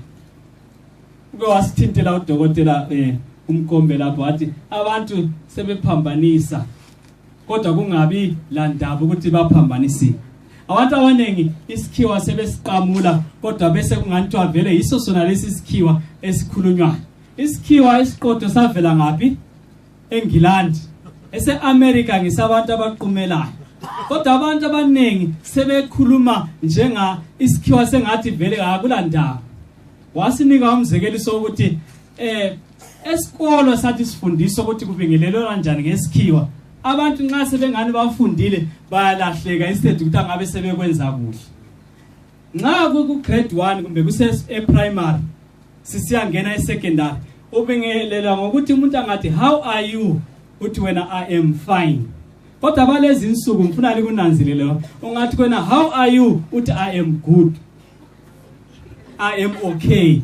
ube wasithintela udokotela umkombe lapho athi abantu sebephambanisa kodwa kungabi landaba ukuthi baphambanisile abantu abanengi isikhiwa sebesiqamula kodwa bese kunganithiwa vele yiso sona lesi isikhiwa esikhulunywayo isikhiwa esiqotho savela ngaphi eNgilandi ese-America ngisabantu abaqumelayo kodwa abantu abanengi sebekhuluma njenga isikhiwa sengathi vele akulandaba wasinika umzekeliso ukuthi esikolo sathi sifundiswa ukuthi kubingelelwa kanjani ngesikhiwa abantu nxa sebengani bafundile bayalahleka instead ukuthi angabe sebekwenza kuhle nxa ku grade 1 kumbe kuse primary sisiyangena e-secondary ubingelela ngokuthi umuntu angathi how are you uthi wena I am fine kodwa balezi insuku ngifuna likunanzilele ungathi wena how are you uthi I am good I am okay.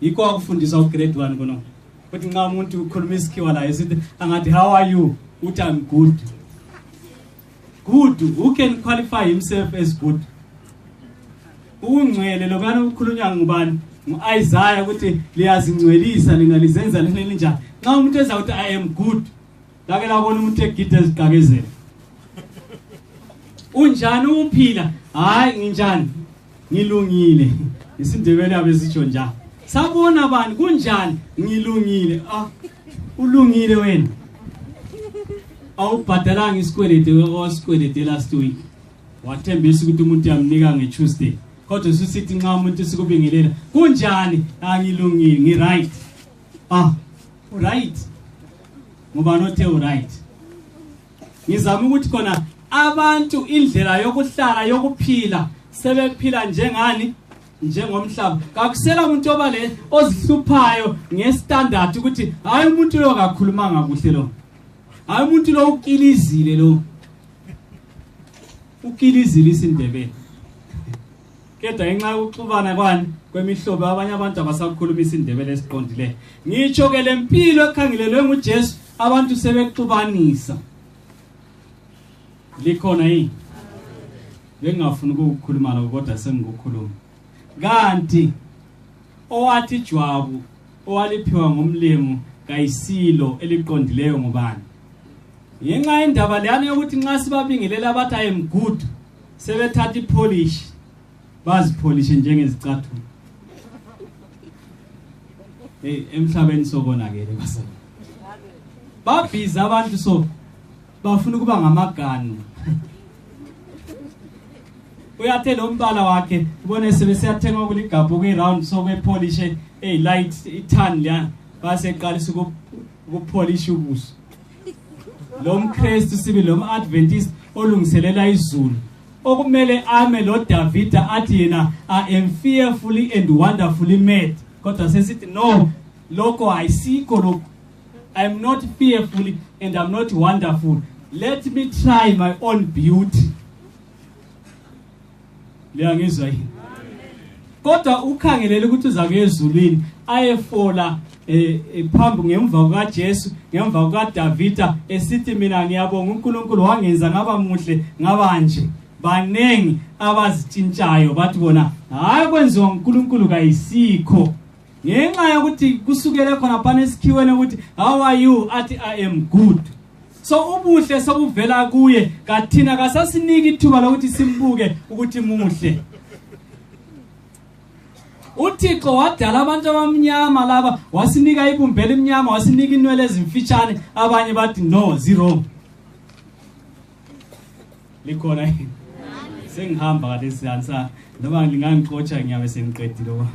Yiko akufundisa ugrade 1 kono. Kuthi nxa umuntu ukhuluma isikhiwa la esithi angathi how are you? Uthi I'm good. Good. Who can qualify himself as good? Ungcwele lokana ukukhulunywa ngubani? Isaiah ukuthi liyazingcwelisa lina lizenza lena njani. Nxa umuntu eza ukuthi I am good. Lake labona umuntu egide eziqakezela. Unjani uphila? Hayi nginjani? Ngilungile. IsiNdebele abesitsho njalo. Sabona bani kunjani? Ngilungile. Ulungile wena. Awubhadalanga isikwelede osikwelede last week. Wathembisa ukuthi umuntu yamnika ngeTuesday. Kodwa usithi nxa umuntu sikubingelela kunjani? Ngilungile, ngiright. Right. Ngoba nothe right. Ngizama ukuthi khona abantu indlela yokuhlala yokuphila sebephila njengani njengomhlaba. Kakusela umuntu obale ozihluphayo ngestandard ukuthi hayi umuntu lo kakhulumanga kuhle lo. Hayi umuntu lo ukilizile lo. Ukilizile isiNdebele. Kedwa ngenxa yokuxubana kwani kwemihlobo abanye abantu abasakhuluma isiNdebele esiqondile. Ngitsho ke lempilo ekhangelelwe nguJesu abantu sebexubanisa. Likhona yini? Bengafuna ukukhuluma la kodwa sengikukhuluma. Kanti owathi jwabu owaliphiwa ngomlemo kayisilo eliqondileyo ngubani? Ngenxa indaba leyana yokuthi nxa sibabingelela abathi I am good sebethatha ipolish bazipolish njengezicathulo. Emhlabeni sokonakele basa. Babhiza abantu so bafuna ukuba ngamaganu. Uyathela umbala wakhe ubone sebesiyathenga kuligabho kwiround so kwepolish light itan la base eqalisa ukupolish ubuso. Lo mKristu sibi lo Adventist olungiselela izulu okumele ame lo David athi yena I am fearfully and wonderfully made. Kodwa sesithi no lokho ayisikho lokho. I am not fearfully and I'm not wonderful. Let me try my own beauty. Liyangizwa yini? Kodwa ukhangelele ukuthi uza kwezulwini ayefola phambi ngemva kukaJesu ngemva kukaDavida esithi mina ngiyabonga uNkulunkulu wangenza ngaba muhle ngabanje. Banengi abazitshintshayo bathi bona hayi kwenziwa uNkulunkulu kayisikho. Ngenxa yokuthi kusukele khona phana esikhiweni ukuthi how are you athi I am good. So ubuhle sobuvela kuye kathina kasasiniki ithuba lokuthi simbuke ukuthi muhle. uThixo wadala abantu abamnyama laba wasinika ibumbele emnyama wasinika inwele ezimfitshane abanye bathi no zero. Likhona yini? Sengihamba kalesi ansa noma ngingangixotsha ngiyabe sengiqedile lo.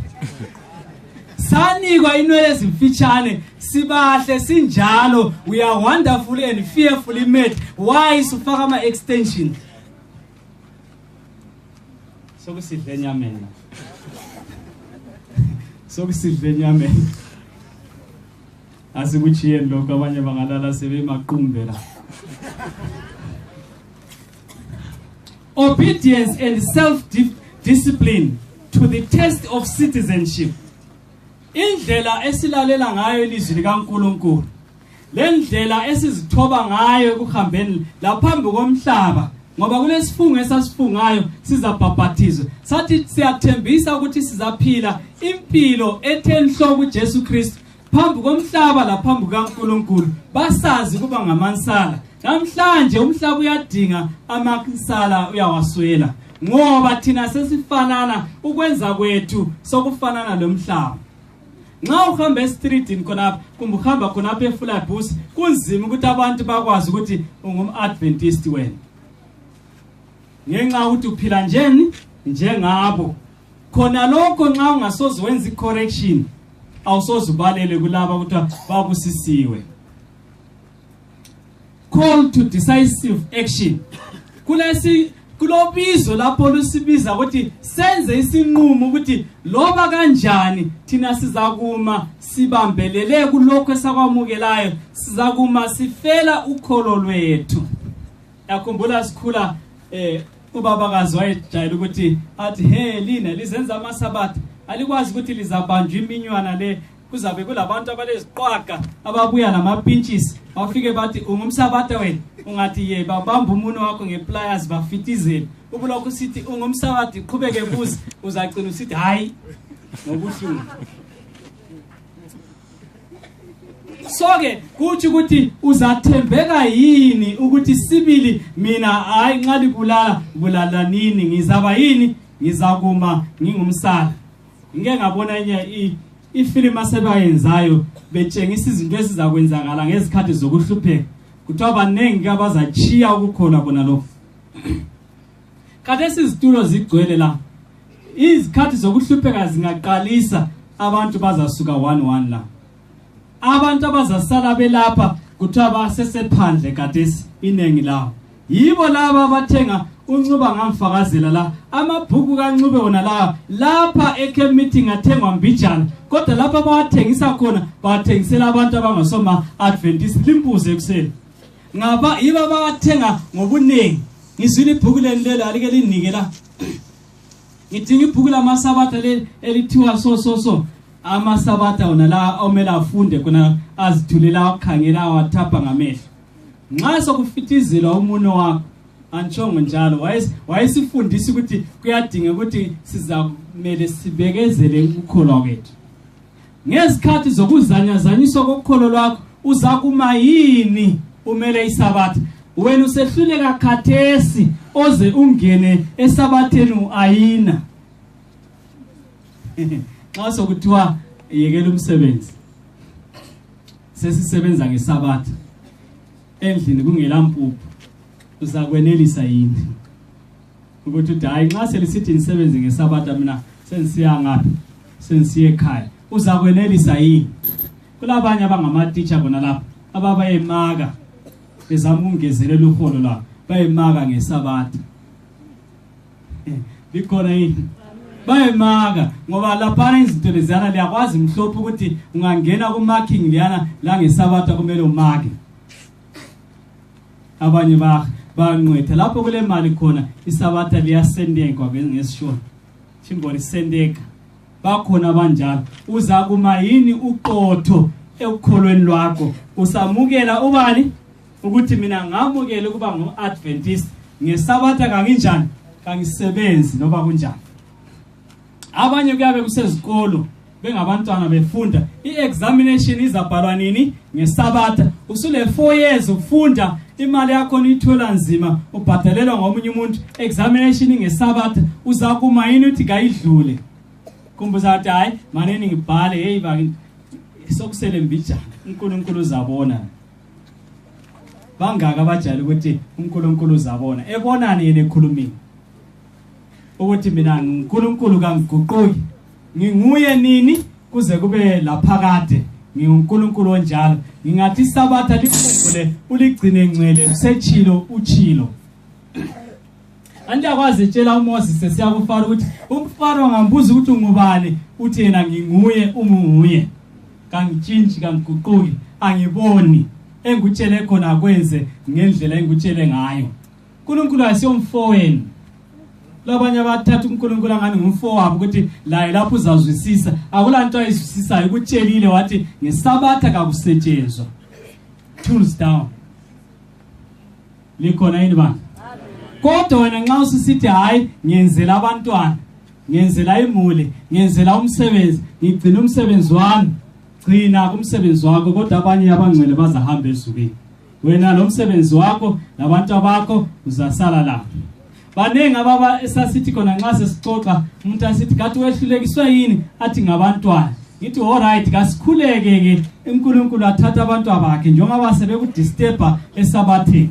Sanikwa inwele ezimfitshane sibahle sinjalo we are wonderfully and fearfully made. Why sifaka ama extension? Sokusidle enyameni. Sokusidle enyameni. Asikuchiye lokho abanye bangalala sebemaqumbe la. Obedience and self-discipline to the test of citizenship. Indlela esilalela ngayo ilizwi likaNkulunkulu. Lendlela esizithoba ngayo ukuhambeni laphambi komhlaba. Ngoba kulesifungo esasifungayo sizabhabhathizwa. Sathi siyathembisa ukuthi sizaphila impilo ethenhlo kuJesu Kristu phambi komhlaba laphambi kaNkulunkulu. Basazi kuba ngamansala. Namhlanje umhlaba uyadinga amansala uyawaswela. Ngoba thina sesifanana ukwenza kwethu sokufanana lomhlaba. Nxa uhamba streetini khonapha kumbe uhamba khonapha eFulabus kunzima ukuthi abantu bakwazi ukuthi ungumAdventist wena. Ngenxa ukuthi uphila njengabo. Khona lokho nxa ungasoze wenza icorrection awusoze ubalele kulaba ukuthi babusisiwe. Call to decisive action. Kulobizo lapho lusibiza ukuthi senze isinqumo ukuthi loba kanjani thina sizakuma sibambelele kulokho esakwamukelayo sizakuma sifela ukholo lwethu. Yakhumbula sikhula ubabakazi wayejayela ukuthi athi hey lina lizenza amasabatha alikwazi ukuthi lizabanjwa iminywana le kuzabe kulabantu abaleziqwaga ababuya namapinches bafike bathi ungumsabatha wena ungathi ye babamba umuntu wakho ngepliers bafitizela ubulokhu sithi ungumsabathi qhubeke buzi uzagcina usithi hayi ngobuhlungu. Soke kuthi ukuthi uzathembeka yini ukuthi sibili mina hayi nxa libulala nini ngizaba yini ngizakuma ngingumsala. Ngeke ngabona enye ifilimu asebayenzayo betshengisa izinto ezizakwenzakala ngezikhathi zokuhlupheka kuthiwa banengi abazachiya ukukholwa bona lokho. Kade sizitulo zigcwele la izikhathi zokuhlupheka zingaqalisa abantu bazasuka 1 la abantu abazasala belapha kuthiwa basesephandle kadesi inengi lawo yibo laba abathenga uNcuba ngamfakazela la amabhuku kaNcube wona la lapha ekhemiti ngathengwa mbijana kodwa lapha bawathengisa khona bathengisela abantu abangasoma Adventist limbuze ekuseni ngaba yiba bawathenga ngobunengi. Ngizwile ibhuku lelo alike linike la ngidinga ibhuku lamasabatha elithiwa so amasabatha wona la omela afunde khona azithulela akukhangela wathapha ngamehlo nxa sokufitizela umuno wakho anchongo njalo wayesifundisa ukuthi kuyadinga ukuthi sizamele sibekezele ukukholwa kwethu ngezikhathi zokuzanyazanyiswa kokukholo lwakho uzakuma yini umele isabatha wena usehluleka khathesi oze ungene esabatheni ayina xa sokuthiwa yekela umsebenzi sesisebenza ngesabatha endlini kungela mpuphu uzakwenelisa yini ukuthi hayi nxa selisithi nisebenze ngesabatha mina sensiya ngaphi sensiye ekhaya uzakwenelisa yini? Kulabanye abangama-teacher bona lapha ababayemaka bezama ukungezelela uholo lwabo bayemaka ngesabatha likhona yini bayemaka ngoba lapha izinto lezana liyakwazi mhlophe ukuthi ungangena ku-marking liyana la ngesabatha kumele umake. Abanye banqwetha lapho kule mali khona isabatha liyasendeka ngesishona simboli sendeka bakhona abanjalo uzakuma yini uqotho ekukholweni lwakho usamukela ubani ukuthi mina ngamukela ukuba ngu-Adventist ngesabatha kanginjani kangisebenzi noba kunjani. Abanye kuyabe kusezikolo bengabantwana befunda i-examination izabhalwa nini ngesabatha usule 4 years ufunda imali yakho nithola nzima ubhadalelwa ngomunye umuntu examination ngesabatha uzakuma yini uthi kayidlule kumbuza ukuthi hayi maneni ngibhale hey sokusele mbijana uNkulunkulu uzabona bangaka abajali ukuthi uNkulunkulu uzabona ebonani yena ekhulumini ukuthi mina uNkulunkulu kangiguquki nginguye nini kuze kube laphakade nginguNkulunkulu onjalo ngingathi isabatha likhumbule uligcine ngcwele usechilo uchilo. Andiyakwazi etshela uMoses siyakufara ukuthi umfaro ngambuza ukuthi ungubani uthi yena nginguye umunguye kangitshintshi kangiguquki angiboni engutshele khona akwenze ngendlela engutshele ngayo. uNkulunkulu asiyomfowenu labanye abathatha uNkulunkulu angani ngumfowabo ukuthi la lapho uzazwisisa akulanto ayizwisisayo ukutshelile wathi ngesabatha kakusetshenzwa tools down likhona yini bani kodwa wena nxa usisithi hayi ngiyenzela abantwana ngiyenzela imuli ngiyenzela umsebenzi ngigcina umsebenzi wami gcina kumsebenzi wakho kodwa abanye abangcwele bazahamba ezulwini wena lo msebenzi wakho nabantu bakho uzasala lapho. Banengi ababa esasithi khona nxa sesixoxa umuntu asithi kathi wehlulekiswe yini athi ngabantwana ngithi all right kasikhuleke ke uNkulunkulu athatha abantu bakhe njengoba sebekudisturba esabathini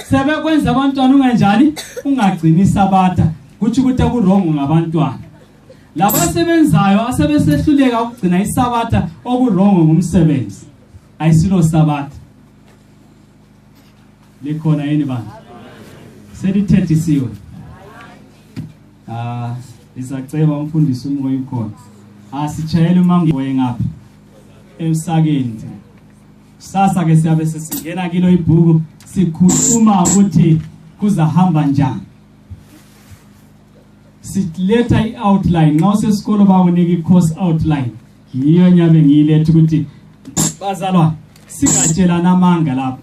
sebekwenza abantwana unganjani ungagcini isabatha kuthi ukuthi akurongo ngabantwana labasebenzayo asebesehluleka ukugcina isabatha okurongo ngumsebenzi ayisilo sabatha likhona yini bani selithethisiwe isaceba umfundisi umoya ukhona asitshayele umangoye ngapha emsakeni sasa ke siyabe sesingena kilo ibhuku sikhuluma ukuthi kuzahamba njani siletha i-outline nxa usesikolo bakunika i-course outline yiyo nyabe ngiyiletha ukuthi bazalwane singatshelana amanga lapho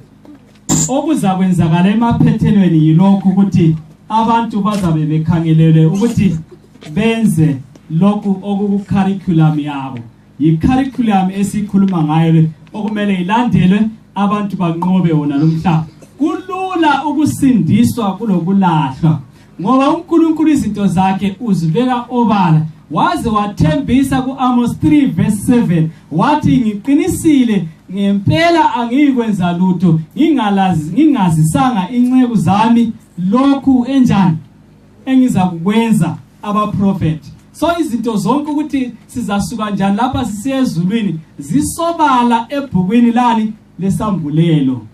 okuza kwenzakala emaphethelweni yilokho ukuthi abantu bazabe bekhangelele ukuthi benze lokhu okuku-curriculum yabo yi-curriculum esikhuluma ngayo okumele ilandelwe abantu banqobe wona lomhlaba kulula ukusindiswa kulokulahlwa ngoba uNkulunkulu izinto zakhe uzibeka obala waze wathembisa ku-Amos 3 verse 7 wathi ngiqinisile ngempela angikwenza lutho ngingazisanga inceku zami lokhu enjani engiza kukwenza abaprofeti so izinto zonke ukuthi sizasuka njani lapha sisiya ezulwini zisobala ebhukwini lani lesambulelo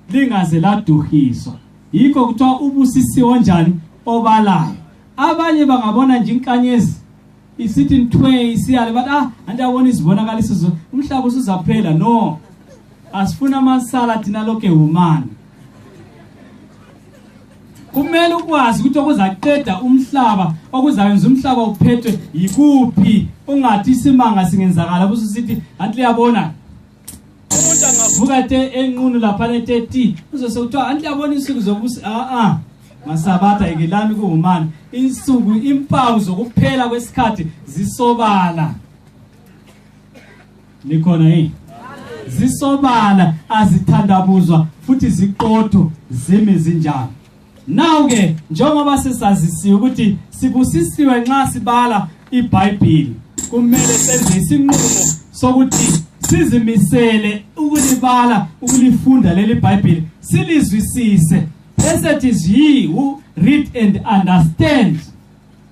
lingaze laduhiswa yikho kuthiwa ubusisiwe njani obalayo abanye bangabona nje inkanyezi isithi ntwe isiyale bathi andiyabona izibonakaliso umhlaba usuzaphela no asifuna amasala thina lokho ehumana kumele ukwazi ukuthi okuzaqeda umhlaba okuzayenza umhlaba uphethwe yikuphi ungathi isimanga singenzakala bususithi anti liyabona umuntu angavuka enqunu lapha ne30 uzosokuthiwa anti liyabona insuku zokusi masabatha ikilani kuhumana insuku impawu zokuphela kwesikhathi zisobala likhona zisobala azithandabuzwa futhi ziqotho zime zinjalo now ke njengoba sesazisiwe ukuthi sibusisiwe nxa sibala iBhayibheli kumele senze isinqumo sokuthi sizimisele ukulibala ukulifunda leli iBhayibheli silizwisise blessed is he who read and understand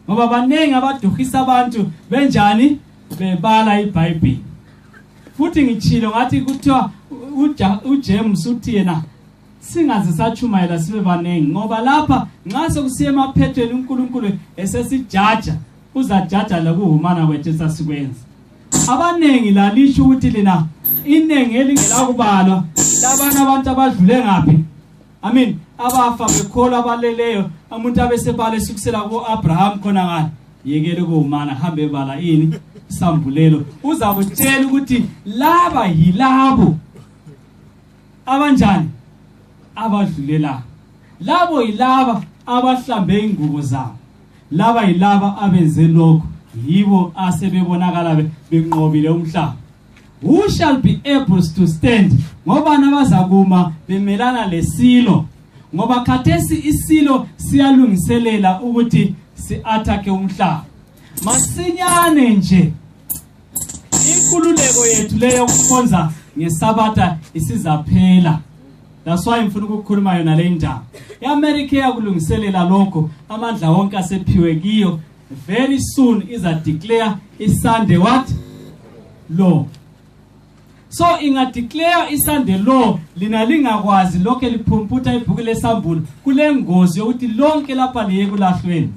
ngoba banengi abaduhisa abantu benjani bebala iBhayibheli futhi ngichilo ngathi kuthiwa uJames uthi yena singaze sachumayela sibe banengi ngoba lapha nxa sokusiya emaphethweni uNkulunkulu esesijaja uzajaja lokuhumana kwethu esasikwenza abanengi lalisho ukuthi lina inengi elingelakubalwa labana abantu abadlule ngapi amen abafa bekholwa abaleleyo umuntu abesebala esikusela kuAbraham khona ngani yekele kuhumana hambe bala ini isambulelo uzakutshela ukuthi laba yilabo abanjani abadlulela labo yilaba abahlambe ingubo zabo laba yilaba abenze lokho yibo asebebonakala benqobile umhlaba who shall be able to stand ngoba nabazakuma bemelana lesilo ngoba khathesi isilo siyalungiselela ukuthi si-attack umhlaba masinyane nje inkululeko yethu leyo kukhonza ngesabatha isizaphela that's why ngifuna ukukhuluma yona le ndaba iAmerica yakulungiselela lokho amandla wonke asephiwe kiyo very soon iza declare iSunday what law so inga declare iSunday law lina lingakwazi lokho liphumputha ibhuku lesambulo kule ngozi yokuthi lonke lapha liye kulahlweni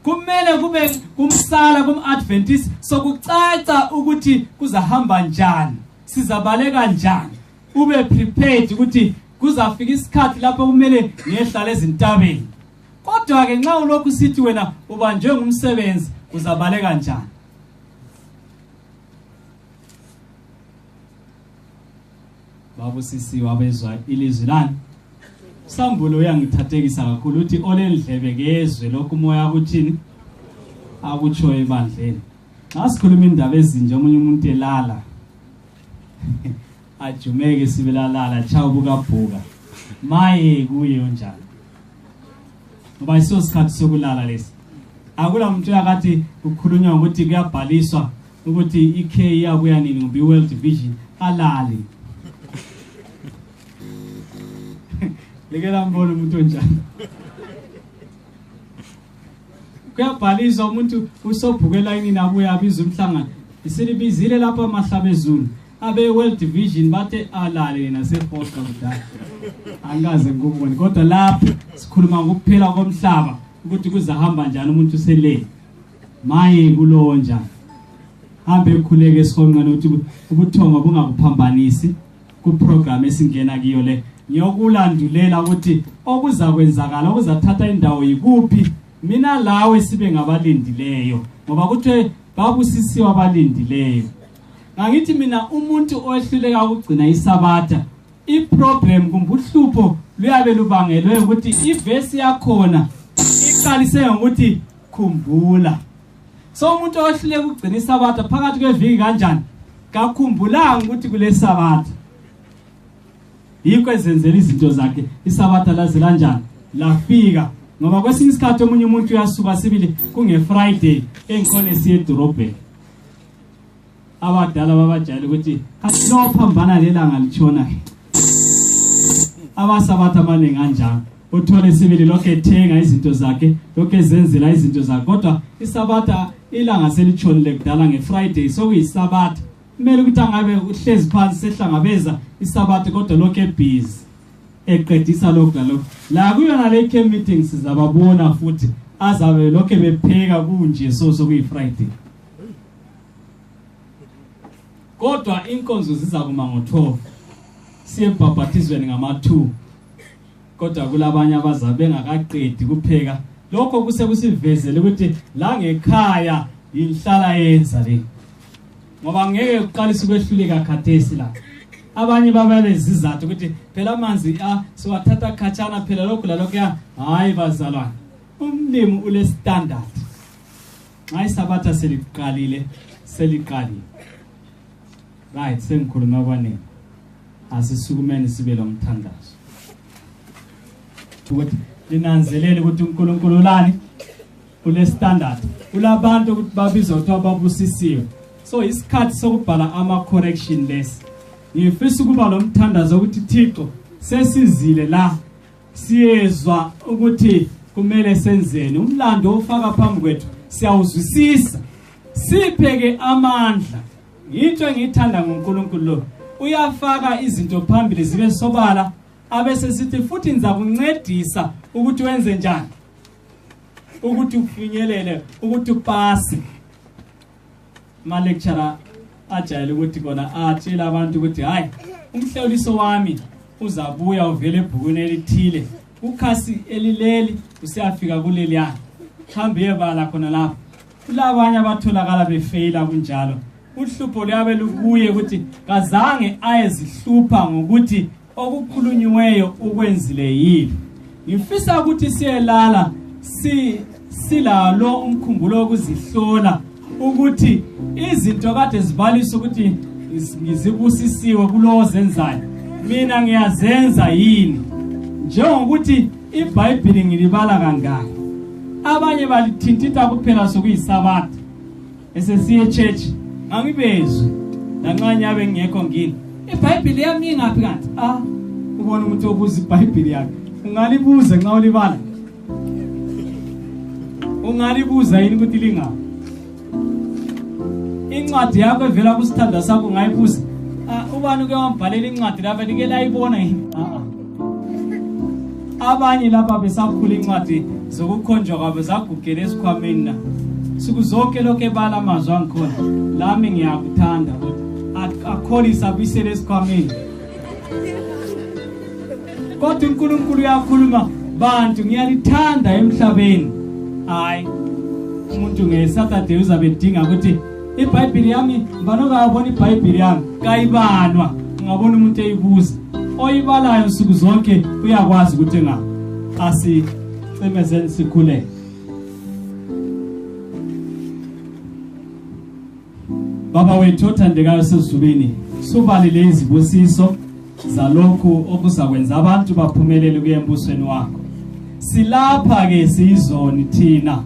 kumele kube kumsala kumAdventist sokucaca ukuthi kuzahamba njani sizabaleka njani ube prepared ukuthi kuzafika isikhathi lapho kumele ngehlala ezintabeni kodwa ke nxa ulokhu sithi wena ubanjwe ngumsebenzi uzabaleka njani babusisi wabezwa ilizwi lani sambulo uyangithathekisa kakhulu uthi olendlebe kezwe lokhu umoya ukuthini akutsho ebandleni xa sikhuluma indaba ezinje omunye umuntu elala ajumeke sibelalala chawubuka bhuka maye kuye njalo ngoba isosikhathi sokulala lesi akula muntu uyakathi ukukhulunywa ukuthi kuyabhaliswa ukuthi iK yabuya nini ngoba iWorld Vision alali lekela mbona umuntu onjani kuyabhaliswa umuntu usobhukela yini abuya abiza umhlangano isilibizile lapha amahlabezulu abe World Vision bathe alale nasePosta kudala angaze ngubone kodwa lapho sikhuluma ngokuphela komhlaba ukuthi kuzahamba njani umuntu usele maye kulowo njani hambe ekhuleke esihonqeni ukuthi ubuthongo bungakuphambanisi ku program esingena kiyo le ngiyokulandulela ukuthi okuzakwenzakala okuzathatha indawo yikuphi mina lawe sibe ngabalindileyo ngoba kuthe babusisiwe abalindileyo. Ngithi mina umuntu owehluleka ukugcina isabatha iproblem kumbe uhlupho luyabe lubangelwe ukuthi ivesi yakhona iqalise ngokuthi khumbula. So umuntu owehluleka ukugcina isabatha phakathi kweviki kanjani kakhumbulanga ukuthi kule sabatha yikho ezenzela izinto zakhe isabatha laze kanjani lafika ngoba kwesinye isikhathi omunye umuntu uyasuka sibili kungeFriday engikhona siye edorobheni. Abadala babajayele ukuthi asilophambana lelanga litshona abasabatha abaningi kanjani uthole sibili lokho ethenga izinto zakhe lokho ezenzela izinto zakhe kodwa isabatha ilanga selitshonile kudala ngeFriday sokuyisabatha kumele ukuthi angabe uhlezi phansi sehlangabeza isabatha kodwa lokho ebusy eqedisa lokho nalokho la kuyona le camp meeting sizababona futhi azabe lokho bepheka kunje sokuyiFriday kodwa inkonzo ziza kuma ngo12 siyebhabhathizweni ngama2 kodwa kulabanye abazabe bengakaqedi kupheka lokho kusivezele ukuthi la ngekhaya inhlala yenza le ngoba ngeke uqalise ukwehluleka khathesi la abanye babale izizathu ukuthi phela amanzi siwathatha khatshana phela lokho lalokho ya hayi bazalwane umlimi ule standard hayi sabatha seliqalile right sengikhuluma kwanini asisukumeni sibe lo mthandazo ukuthi linanzelele ukuthi uNkulunkulu lani ule standard ulabantu ukuthi babizwa ukuthi ababusisiwe so isikhathi sokubhala ama correction less ngifisa ukuba lo mthandazo ukuthi Thixo sesizile la siyezwa ukuthi kumele senzeni umlando ofaka phambi kwethu siyawuzwisisa sipheke amandla into engithanda ngoNkulunkulu lo uyafaka izinto phambili zibe sobala abese sithi futhi niza kuncedisa ukuthi wenze njani ukuthi ufinyelele ukuthi upase ma lecturer ajayele ukuthi kona atshela abantu ukuthi hayi umhloliso wami uzabuya uvele ebhukwini elithile ukhasi elileli usiyafika kuleli yana hambe yebala khona lapho kulabanye abatholakala befeyila kunjalo uhlupho liyabe lukuye ukuthi kazange ayezihlupha ngokuthi okukhulunyiweyo ukwenzile yini ngifisa ukuthi siyelala silalo umkhumbulo wokuzihlola ukuthi izinto kade zibalisa ukuthi ngizibusisiwe kulowo zenzayo mina ngiyazenza yini njengokuthi iBhayibheli ngilibala kangaka abanye balithintitha kuphela sokuyisabatha esesiye church angibezwe lanqanya abe ngekho ngini iBhayibheli yami ingaphi kanti ubona umuntu obuza iBhayibheli yakhe ungalibuza nxa ulibala ungalibuza yini ukuthi lingaphi incwadi yakho evela kusithanda sakho ngayibuza ubani uke wambhalela incwadi lapha like layibona yini abanye lapha besakhula incwadi zokukhonjwa kwabo zagugela esikhwameni na sikuzonke lokho ebala amazwi angikhona lami ngiyakuthanda ukuthi akholisa bisele esikhwameni kodwa uNkulunkulu uyakhuluma bantu ngiyalithanda emhlabeni hayi umuntu ngeSaturday uzabe edinga ukuthi iBhayibheli yami mbanoka yabona iBhayibheli yami kayibalwa ngabona umuntu eyibuza oyibalayo nsuku zonke uyakwazi ukuthi asicemezeni sikhule Baba wethu othandekayo sezulwini subalile izibusiso zalokhu okuzakwenza abantu baphumelele kuyembusweni wakho silapha ke sizoni thina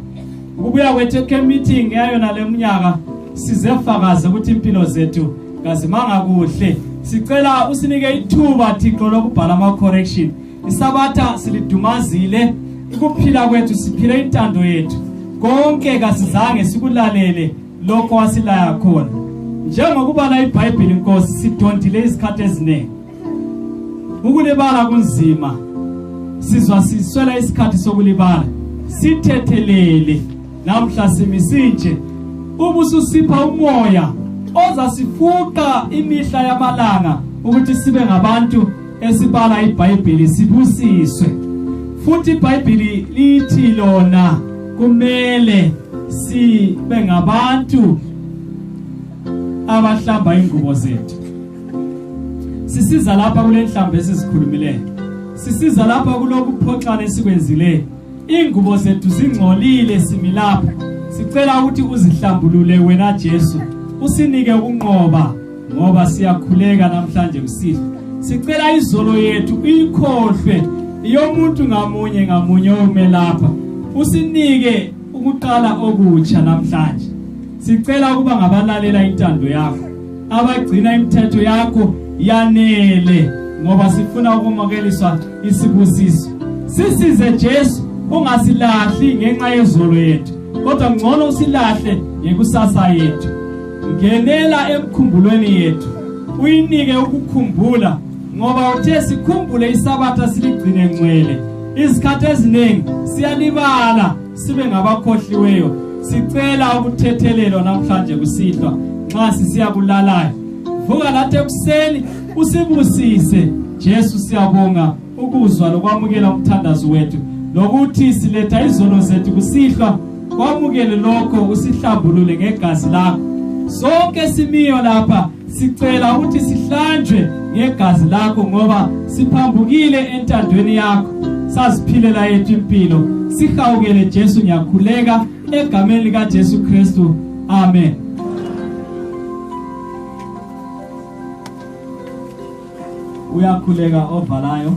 ukubuya kwethu ke meeting yayo nalemnyaka sizefakaza ukuthi impilo zethu kazimanga kuhle sicela usinike ithuba Thixo lokubhala ama correction isabatha silidumazile ukuphila kwethu siphile intando yethu konke kasizange sikulalele lokho wasilaya khona njengokuba la iBhayibheli Nkosi sidondile izikhathi eziningi ukulibala kunzima sizwa siswela isikhathi sokulibala sithethelele namhla simisinje ubususipha umoya ozasifuqa imihla yamalanga ukuthi sibe ngabantu esibala iBhayibheli sibusiswe. Futhi iBhayibheli lithi lona kumele sibe ngabantu abahlamba ingubo zethu. Sisiza lapha kule nhlambe esizikhulumileyo. Sisiza lapha kulokuphoxana esikwenzile. Ingubo zethu zingcolile similapha. Sicela ukuthi uzihlambulule wena Jesu. Usinike ukunqoba ngoba siyakhuleka namhlanje kusihlwa. Sicela izolo yethu uyikhohlwe yomuntu ngamunye omelapha. Usinike ukuqala okutsha namhlanje. Sicela ukuba ngabalalela intando yakho, abagcina imithetho yakho yanele ngoba sifuna ukumakeliswa isibusiso. Sisize Jesu, ungasilahli ngenxa yezolo yethu, kodwa ngcono usilahle ngekusasa yethu. Ngenela emkhumbulweni yethu, uyinike ukukhumbula ngoba uthe sikhumbule isabatha siligcine ngcwele. Izikhathi eziningi siyalibala sibe ngabakhohliweyo. Sicela ukuthethelelwa namhlanje kusihlwa nxa sisiyakulalayo. Vuka lathi ekuseni usibusise Jesu. Siyabonga ukuzwa lokwamukela umthandazo wethu, lokuthi siletha izono zethu kusihlwa. Kwamukele lokho, usihlambulule ngegazi lakho. Sonke simiyo lapha sicela ukuthi sihlanjwe ngegazi lakho ngoba siphambukile entandweni yakho. Saziphilela yethu impilo. Sihawukele Jesu, ngiyakhuleka egameni lika Jesu Kristu. Amen. Uyakhuleka ovalayo.